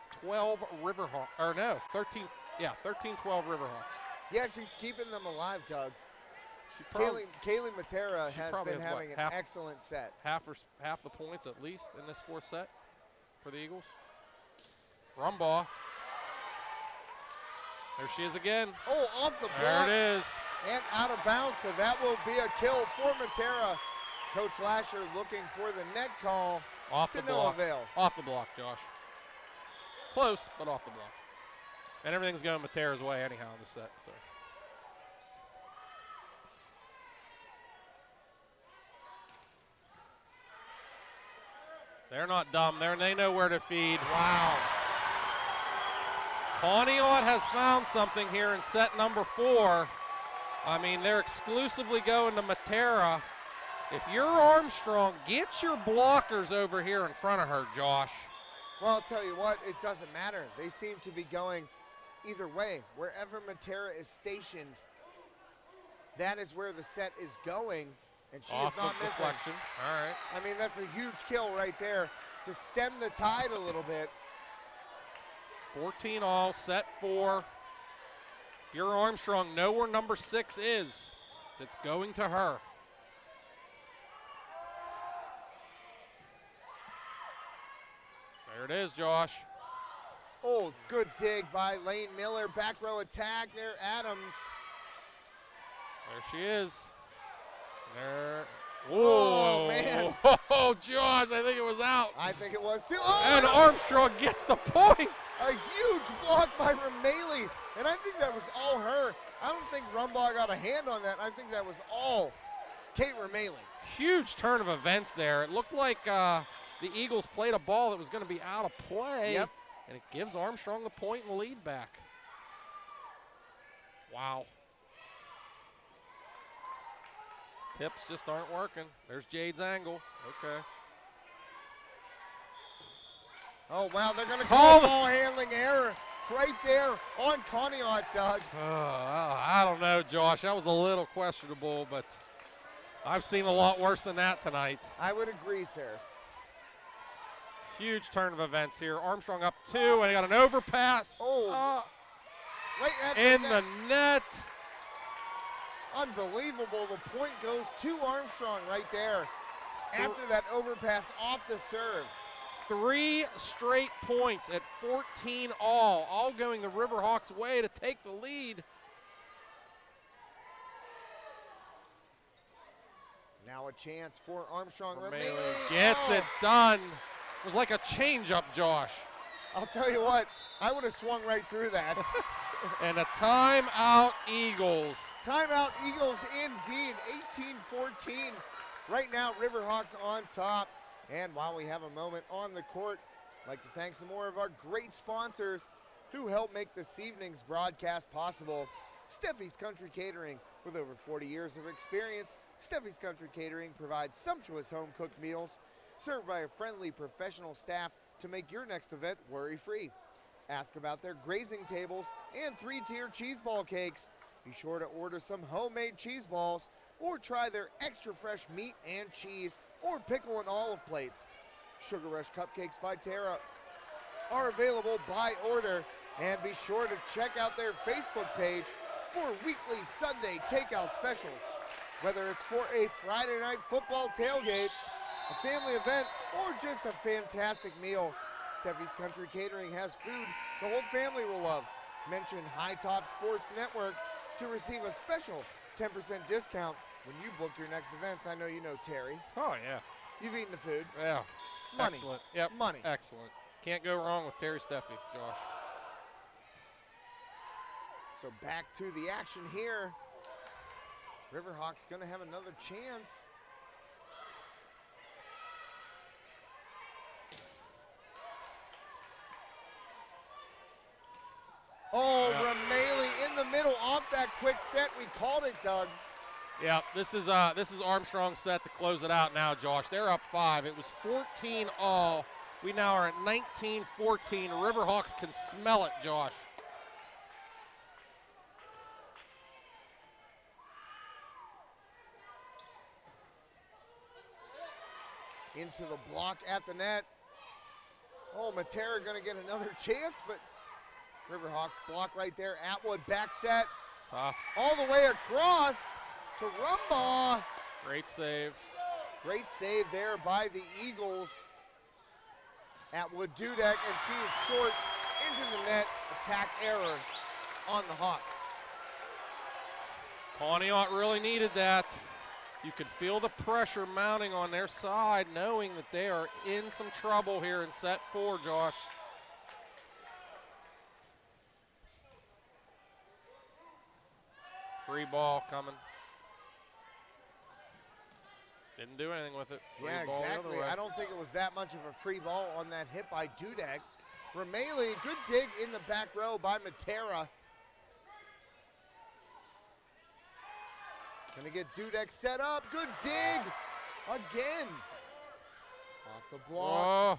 Riverhawks. Or no, 13-12 Riverhawks. Yeah, she's keeping them alive, Doug. She probably Kaylee Matera she has probably been has, what, having an half- excellent set. half the points at least in this fourth set for the Eagles. Rumbaugh. There she is again. Oh, off the There block it is. and out of bounds, so that will be a kill for Matera. Coach Lasher looking for the net call Off to the no block. avail. Off the block, Josh. Close, but off the block. And everything's going Matera's way anyhow in the set. So. They're not dumb. They know where to feed. Wow. Conneaut has found something here in set number 4. I mean, they're exclusively going to Matera. If you're Armstrong, get your blockers over here in front of her, Josh. Well, I'll tell you what, it doesn't matter. They seem to be going either way. Wherever Matera is stationed, that is where the set is going. And she Off is not the missing. deflection. All right. I mean, that's a huge kill right there to stem the tide a little bit. 14 all, set 4. If you're Armstrong, know where number 6 is. So it's going to her. There it is, Josh. Oh, good dig by Lane Miller. Back row attack there, Adams. There she is. There. Oh, Whoa. man. Oh, Josh, I think it was out. I think it was too. Oh, And Armstrong gets the point. a huge block by Ramaley. And I think that was all her. I don't think Rumbaugh got a hand on that. I think that was all Kate Ramaley. Huge turn of events there. It looked like the Eagles played a ball that was going to be out of play. Yep. And it gives Armstrong the point and the lead back. Wow. Tips just aren't working. There's Jade's angle. Okay. Oh, wow, they're going to Call call it. ball handling error right there on Conneaut, Doug. I don't know, Josh. That was a little questionable, but I've seen a lot worse than that tonight. I would agree, sir. Huge turn of events here. Armstrong up 2, and he got an overpass. Oh, right at In the the net. Unbelievable. The point goes to Armstrong right there after that overpass off the serve. 3 straight points at 14 all going the Riverhawks' way to take the lead. Now a chance for Armstrong. Ramaley gets it done. It was like a changeup, Josh. I'll tell you what, I would have swung right through that. And a timeout, Eagles. Timeout, Eagles indeed, 18-14. Right now, Riverhawks on top. And while we have a moment on the court, I'd like to thank some more of our great sponsors who help make this evening's broadcast possible. Steffi's Country Catering. With over 40 years of experience, Steffi's Country Catering provides sumptuous home-cooked meals served by a friendly professional staff to make your next event worry-free. Ask about their grazing tables and 3-tier cheese ball cakes. Be sure to order some homemade cheese balls or try their extra fresh meat and cheese or pickle and olive plates. Sugar Rush Cupcakes by Tara are available by order, and be sure to check out their Facebook page for weekly Sunday takeout specials. Whether it's for a Friday night football tailgate, a family event, or just a fantastic meal, Steffi's Country Catering has food the whole family will love. Mention High Top Sports Network to receive a special 10% discount when you book your next events. I know you know Terry. Oh, yeah. You've eaten the food. Yeah. Money. Excellent. Yep. Money. Excellent. Can't go wrong with Terry Steffi, Josh. So back to the action here. Riverhawks gonna have another chance. Oh, Yeah. Ramaley in the middle off that quick set. We called it, Doug. Yeah, this is Armstrong's set to close it out now, Josh. They're up 5. It was 14 all. We now are at 19-14. Riverhawks can smell it, Josh. Into the block at the net. Oh, Matera gonna get another chance, but Riverhawks block right there. Atwood back set. Tough. All the way across to Rumbaugh. Great save. Great save there by the Eagles. Atwood Dudek, and she is short into the net. Attack error on the Hawks. Conneaut really needed that. You could feel the pressure mounting on their side, knowing that they are in some trouble here in set 4, Josh. Free ball coming. Didn't do anything with it. Free Yeah, ball the other exactly. way. I don't think it was that much of a free ball on that hit by Dudek. Ramaley, good dig in the back row by Matera. Gonna get Dudek set up. Good dig again. Off the block. Oh,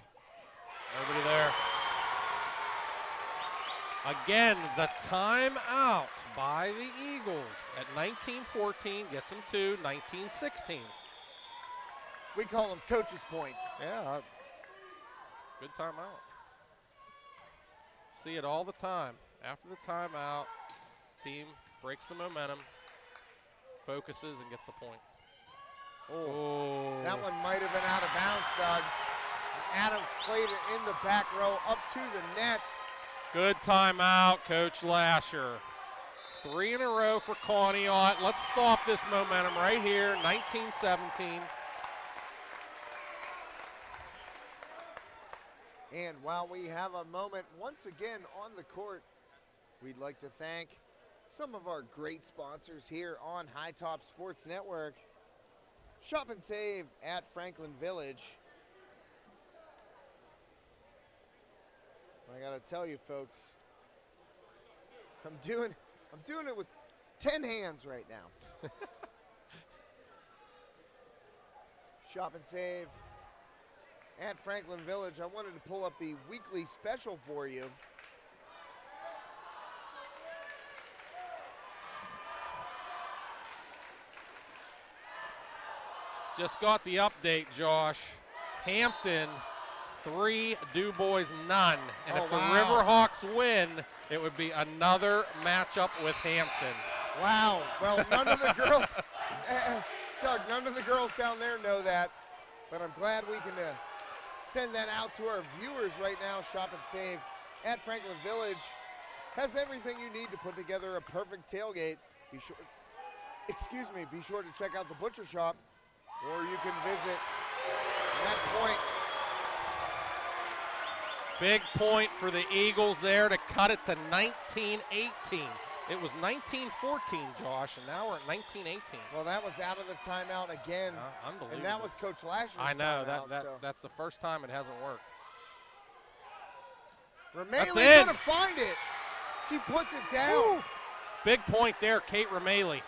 nobody there. Again, the timeout by the Eagles at 19-14 gets them to 19-16. We call them coaches' points. Yeah, good timeout. See it all the time. After the timeout, team breaks the momentum, focuses, and gets the point. Oh, that one might have been out of bounds, Doug. Adams played it in the back row up to the net. Good timeout, Coach Lasher. 3 in a row for Conneaut. Let's stop this momentum right here, 19-17. And while we have a moment once again on the court, we'd like to thank some of our great sponsors here on High Top Sports Network. Shop and save at Franklin Village. I gotta tell you folks, I'm doing it with 10 hands right now. Shop and save at Franklin Village. I wanted to pull up the weekly special for you. Just got the update, Josh. Hampton 3, Du Bois none. And if the Riverhawks win, it would be another matchup with Hampton. Wow. Well, none of the girls, Doug, none of the girls down there know that, but I'm glad we can send that out to our viewers right now. Shop and save at Franklin Village has everything you need to put together a perfect tailgate. Be sure to check out the butcher shop, or you can visit that point. Big point for the Eagles there to cut it to 19-18. It was 19-14, Josh, and now we're at 19-18. Well, that was out of the timeout again. Unbelievable. And that was Coach Lasher's I know, timeout, that's the first time it hasn't worked. Ramaley's going to find it. She puts it down. Woo. Big point there, Kate Ramaley.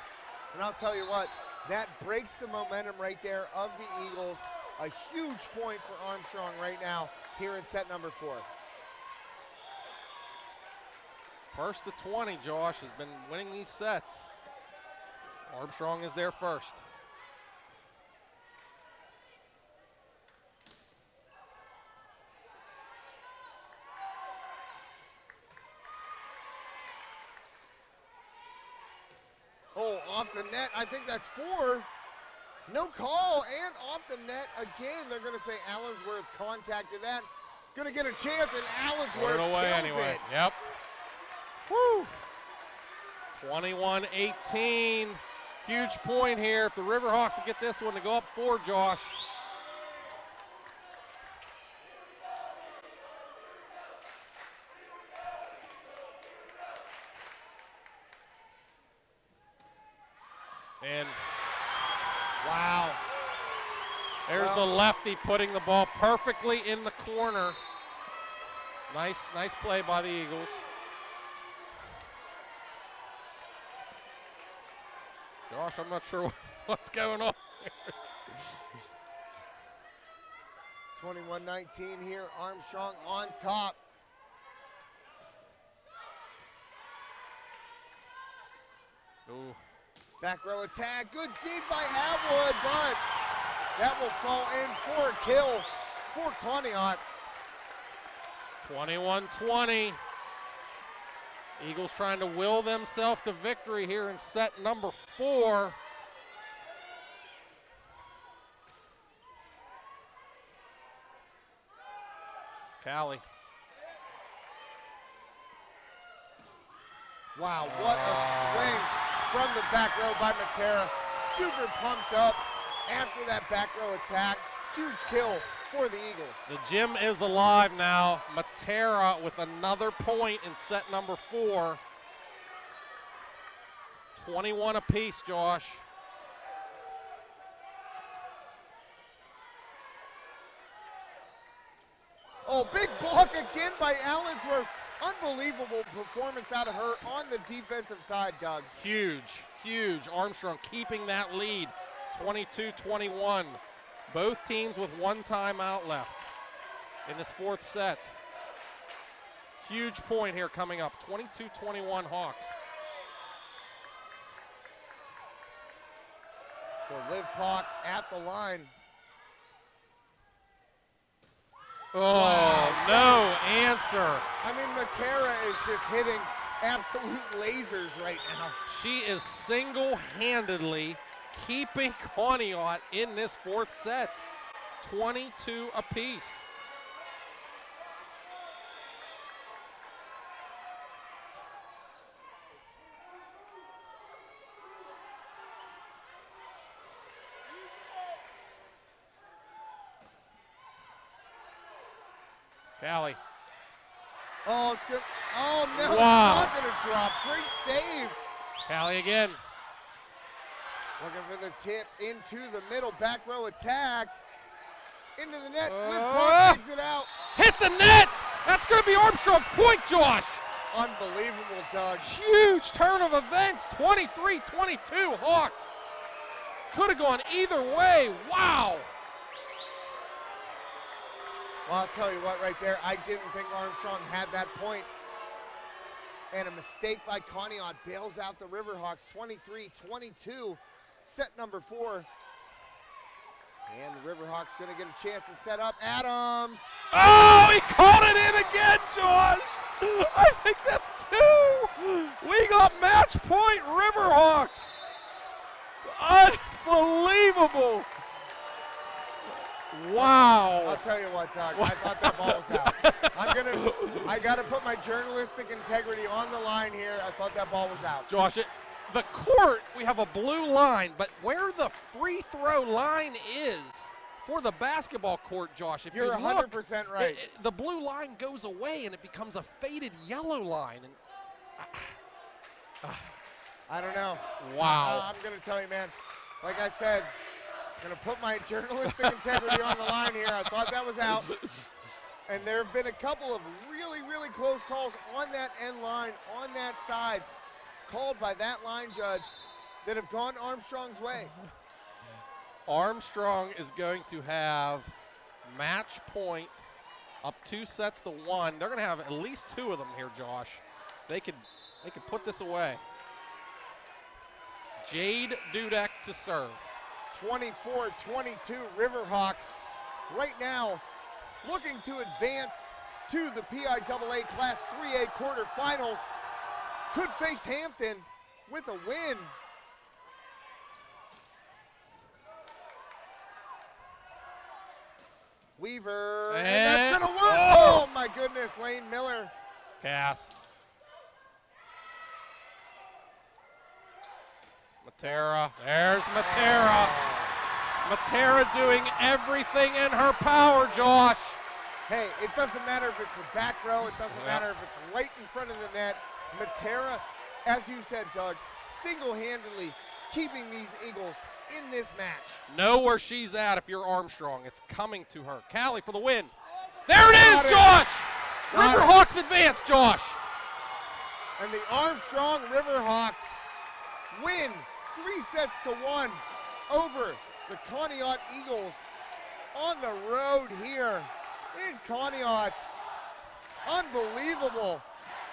And I'll tell you what, that breaks the momentum right there of the Eagles. A huge point for Armstrong right now here in set number 4. First to 20, Josh has been winning these sets. Armstrong is there first. Oh, off the net. I think that's 4. No call, and off the net again. They're going to say Allensworth contacted that. Going to get a chance, and Allensworth kills it. Yep. Woo. 21-18. Huge point here. If the Riverhawks can get this one to go up 4, Josh. And wow. There's the lefty putting the ball perfectly in the corner. Nice play by the Eagles. Josh, I'm not sure what's going on here. 21-19 here, Armstrong on top. Ooh. Back row attack, good deed by Atwood, but that will fall in for a kill for Conneaut. 21-20. Eagles trying to will themselves to victory here in set number 4. Callie. Wow, what a swing from the back row by Matera. Super pumped up after that back row attack. Huge kill for the Eagles. The gym is alive now. Matera with another point in set number 4. 21 apiece, Josh. Oh, big block again by Allensworth. Unbelievable performance out of her on the defensive side, Doug. Huge. Armstrong keeping that lead, 22-21. Both teams with 1 timeout left in this 4th set. Huge point here coming up, 22-21 Hawks. So Liv Pock at the line. Oh, Wow. no answer. I mean, Matera is just hitting absolute lasers right now. She is single-handedly keeping Conneaut in this fourth set. 22 apiece. Callie. Oh, it's good. Oh, no, Wow. it's not going to drop. Great save. Callie again. Looking for the tip into the middle back row attack. Into the net. Liv Uh, Park digs it out. Hit the net! That's going to be Armstrong's point, Josh. Unbelievable, Doug. Huge turn of events. 23-22 Hawks. Could have gone either way. Wow. Well, I'll tell you what, right there, I didn't think Armstrong had that point. And a mistake by Conneaut bails out the Riverhawks. 23-22, set number 4. And the Riverhawks going to get a chance to set up. Adams. Oh, he caught it in again, Josh. I think that's 2. We got match point Riverhawks. Unbelievable. Wow. I'll tell you what, Doug, I thought that ball was out. I got to put my journalistic integrity on the line here. I thought that ball was out. Josh, the court, we have a blue line, but where the free throw line is for the basketball court, Josh, if You're you 100% look, right. the blue line goes away and it becomes a faded yellow line. And I don't know. wow. I'm going to tell you, man, like I said, I'm going to put my journalistic integrity on the line here. I thought that was out. And there have been a couple of really, really close calls on that end line, on that side, called by that line judge that have gone Armstrong's way. Armstrong is going to have match point up 2 sets to 1. They're going to have at least 2 of them here, Josh. They could put this away. Jade Dudek to serve. 24-22 Riverhawks right now looking to advance to the PIAA Class 3A quarterfinals. Could face Hampton with a win. Weaver, and that's gonna work. Oh my goodness, Lane Miller. Cass. Matera, there's Matera. Matera doing everything in her power, Josh. Hey, it doesn't matter if it's the back row, it doesn't matter if it's right in front of the net. Matera, as you said, Doug, single-handedly keeping these Eagles in this match. Know where she's at if you're Armstrong. It's coming to her. Callie for the win. There it is, Josh! Riverhawks advance, Josh. And the Armstrong Riverhawks win 3-1 over the Conneaut Eagles on the road here in Conneaut. Unbelievable,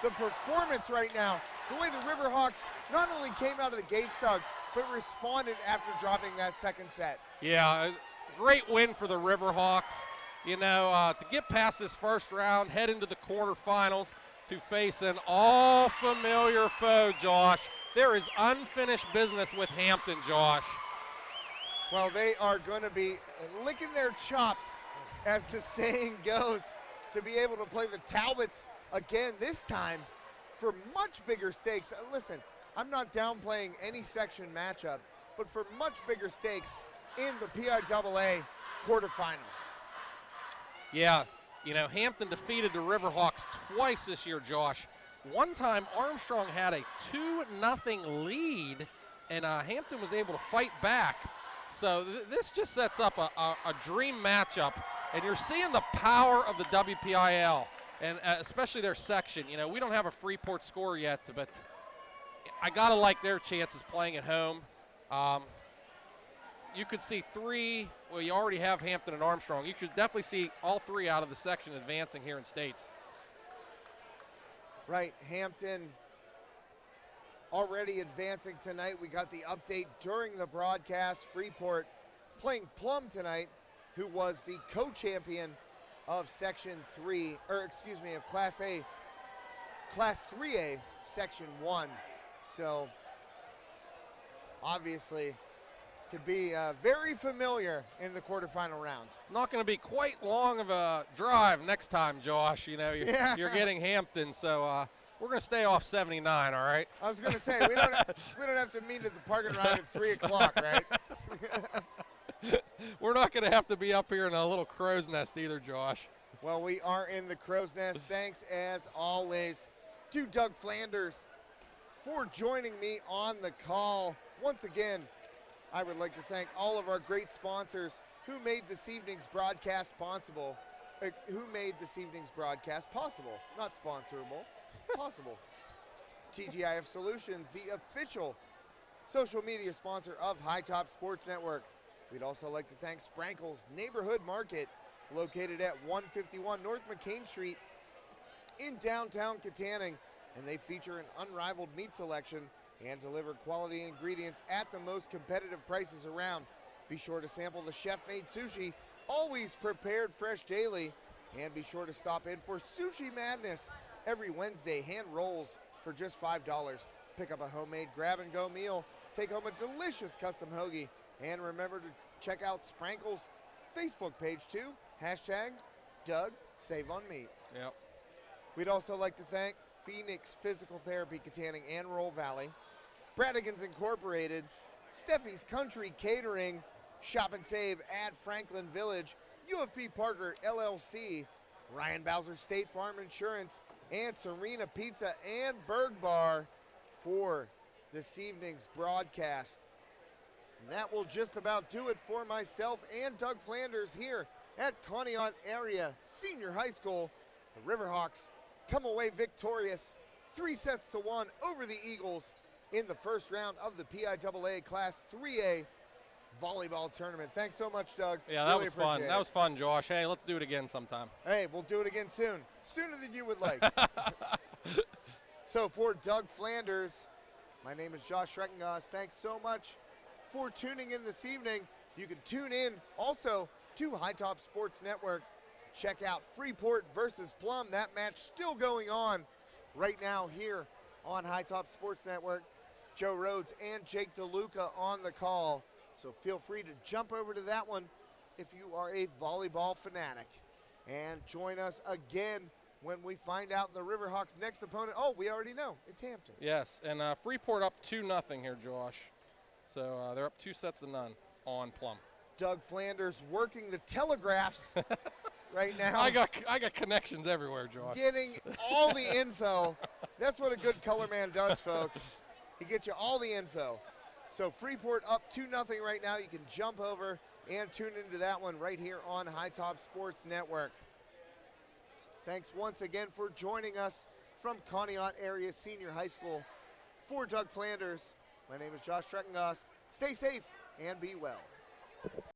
the performance right now. The way the Riverhawks not only came out of the gates, Doug, but responded after dropping that second set. Yeah, great win for the Riverhawks. You know, to get past this first round, head into the quarterfinals to face an all-familiar foe, Josh. There is unfinished business with Hampton, Josh. Well, they are going to be licking their chops, as the saying goes, to be able to play the Talbots again, this time for much bigger stakes. Listen, I'm not downplaying any section matchup, but for much bigger stakes in the PIAA quarterfinals. Yeah, you know, Hampton defeated the Riverhawks twice this year, Josh. One time Armstrong had a 2-0 lead, and Hampton was able to fight back. So this just sets up a dream matchup, and you're seeing the power of the WPIAL, and especially their section. You know, we don't have a Freeport score yet, but I gotta like their chances playing at home. You could see 3, well, you already have Hampton and Armstrong. You could definitely see all 3 out of the section advancing here in States. Right, Hampton already advancing tonight. We got the update during the broadcast. Freeport playing Plum tonight, who was the co-champion of Section 3, or excuse me, of Class 3A, Section 1. So, obviously, could be very familiar in the quarterfinal round. It's not going to be quite long of a drive next time, Josh. You know, you're getting Hampton, so we're going to stay off 79, all right? I was going to say, we don't have to meet at the parking lot at 3 o'clock, right? We're not going to have to be up here in a little crow's nest either, Josh. Well, we are in the crow's nest. Thanks, as always, to Doug Flanders for joining me on the call. Once again, I would like to thank all of our great sponsors who made this evening's broadcast possible. Not sponsorable, possible. TGIF Solutions, the official social media sponsor of High Top Sports Network. We'd also like to thank Sprankle's Neighborhood Market, located at 151 North McCain Street in downtown Katanning, and they feature an unrivaled meat selection and deliver quality ingredients at the most competitive prices around. Be sure to sample the chef-made sushi, always prepared fresh daily, and be sure to stop in for Sushi Madness every Wednesday. Hand rolls for just $5. Pick up a homemade grab-and-go meal, take home a delicious custom hoagie, and remember to check out Sprankle's Facebook page too. #Doug Save on Meat. Yep. We'd also like to thank Phoenix Physical Therapy Katanning and Roll Valley, Bradigans Incorporated, Steffi's Country Catering, Shop and Save at Franklin Village, UFP Parker LLC, Ryan Bowser State Farm Insurance, and Serena Pizza and Berg Bar for this evening's broadcast. And that will just about do it for myself and Doug Flanders here at Conneaut Area Senior High School. The Riverhawks come away victorious 3-1 over the Eagles in the first round of the PIAA Class 3A volleyball tournament. Thanks so much, Doug. Yeah, that was fun. That was fun, Josh. Hey, let's do it again sometime. Hey, we'll do it again soon. Sooner than you would like. So for Doug Flanders, my name is Josh Schreckengoss. Thanks so much for tuning in this evening. You can tune in also to High Top Sports Network. Check out Freeport versus Plum. That match still going on right now here on High Top Sports Network. Joe Rhodes and Jake DeLuca on the call. So feel free to jump over to that one if you are a volleyball fanatic. And join us again when we find out the Riverhawks' next opponent. Oh, we already know. It's Hampton. Yes, and Freeport up 2-0 here, Josh. So they're up 2-0 on Plum. Doug Flanders working the telegraphs right now. I got connections everywhere, Josh. Getting all the info. That's what a good color man does, folks. He gets you all the info. So Freeport up 2-0 right now. You can jump over and tune into that one right here on High Top Sports Network. Thanks once again for joining us from Conneaut Area Senior High School. For Doug Flanders, my name is Josh Schreckengoss. Stay safe and be well.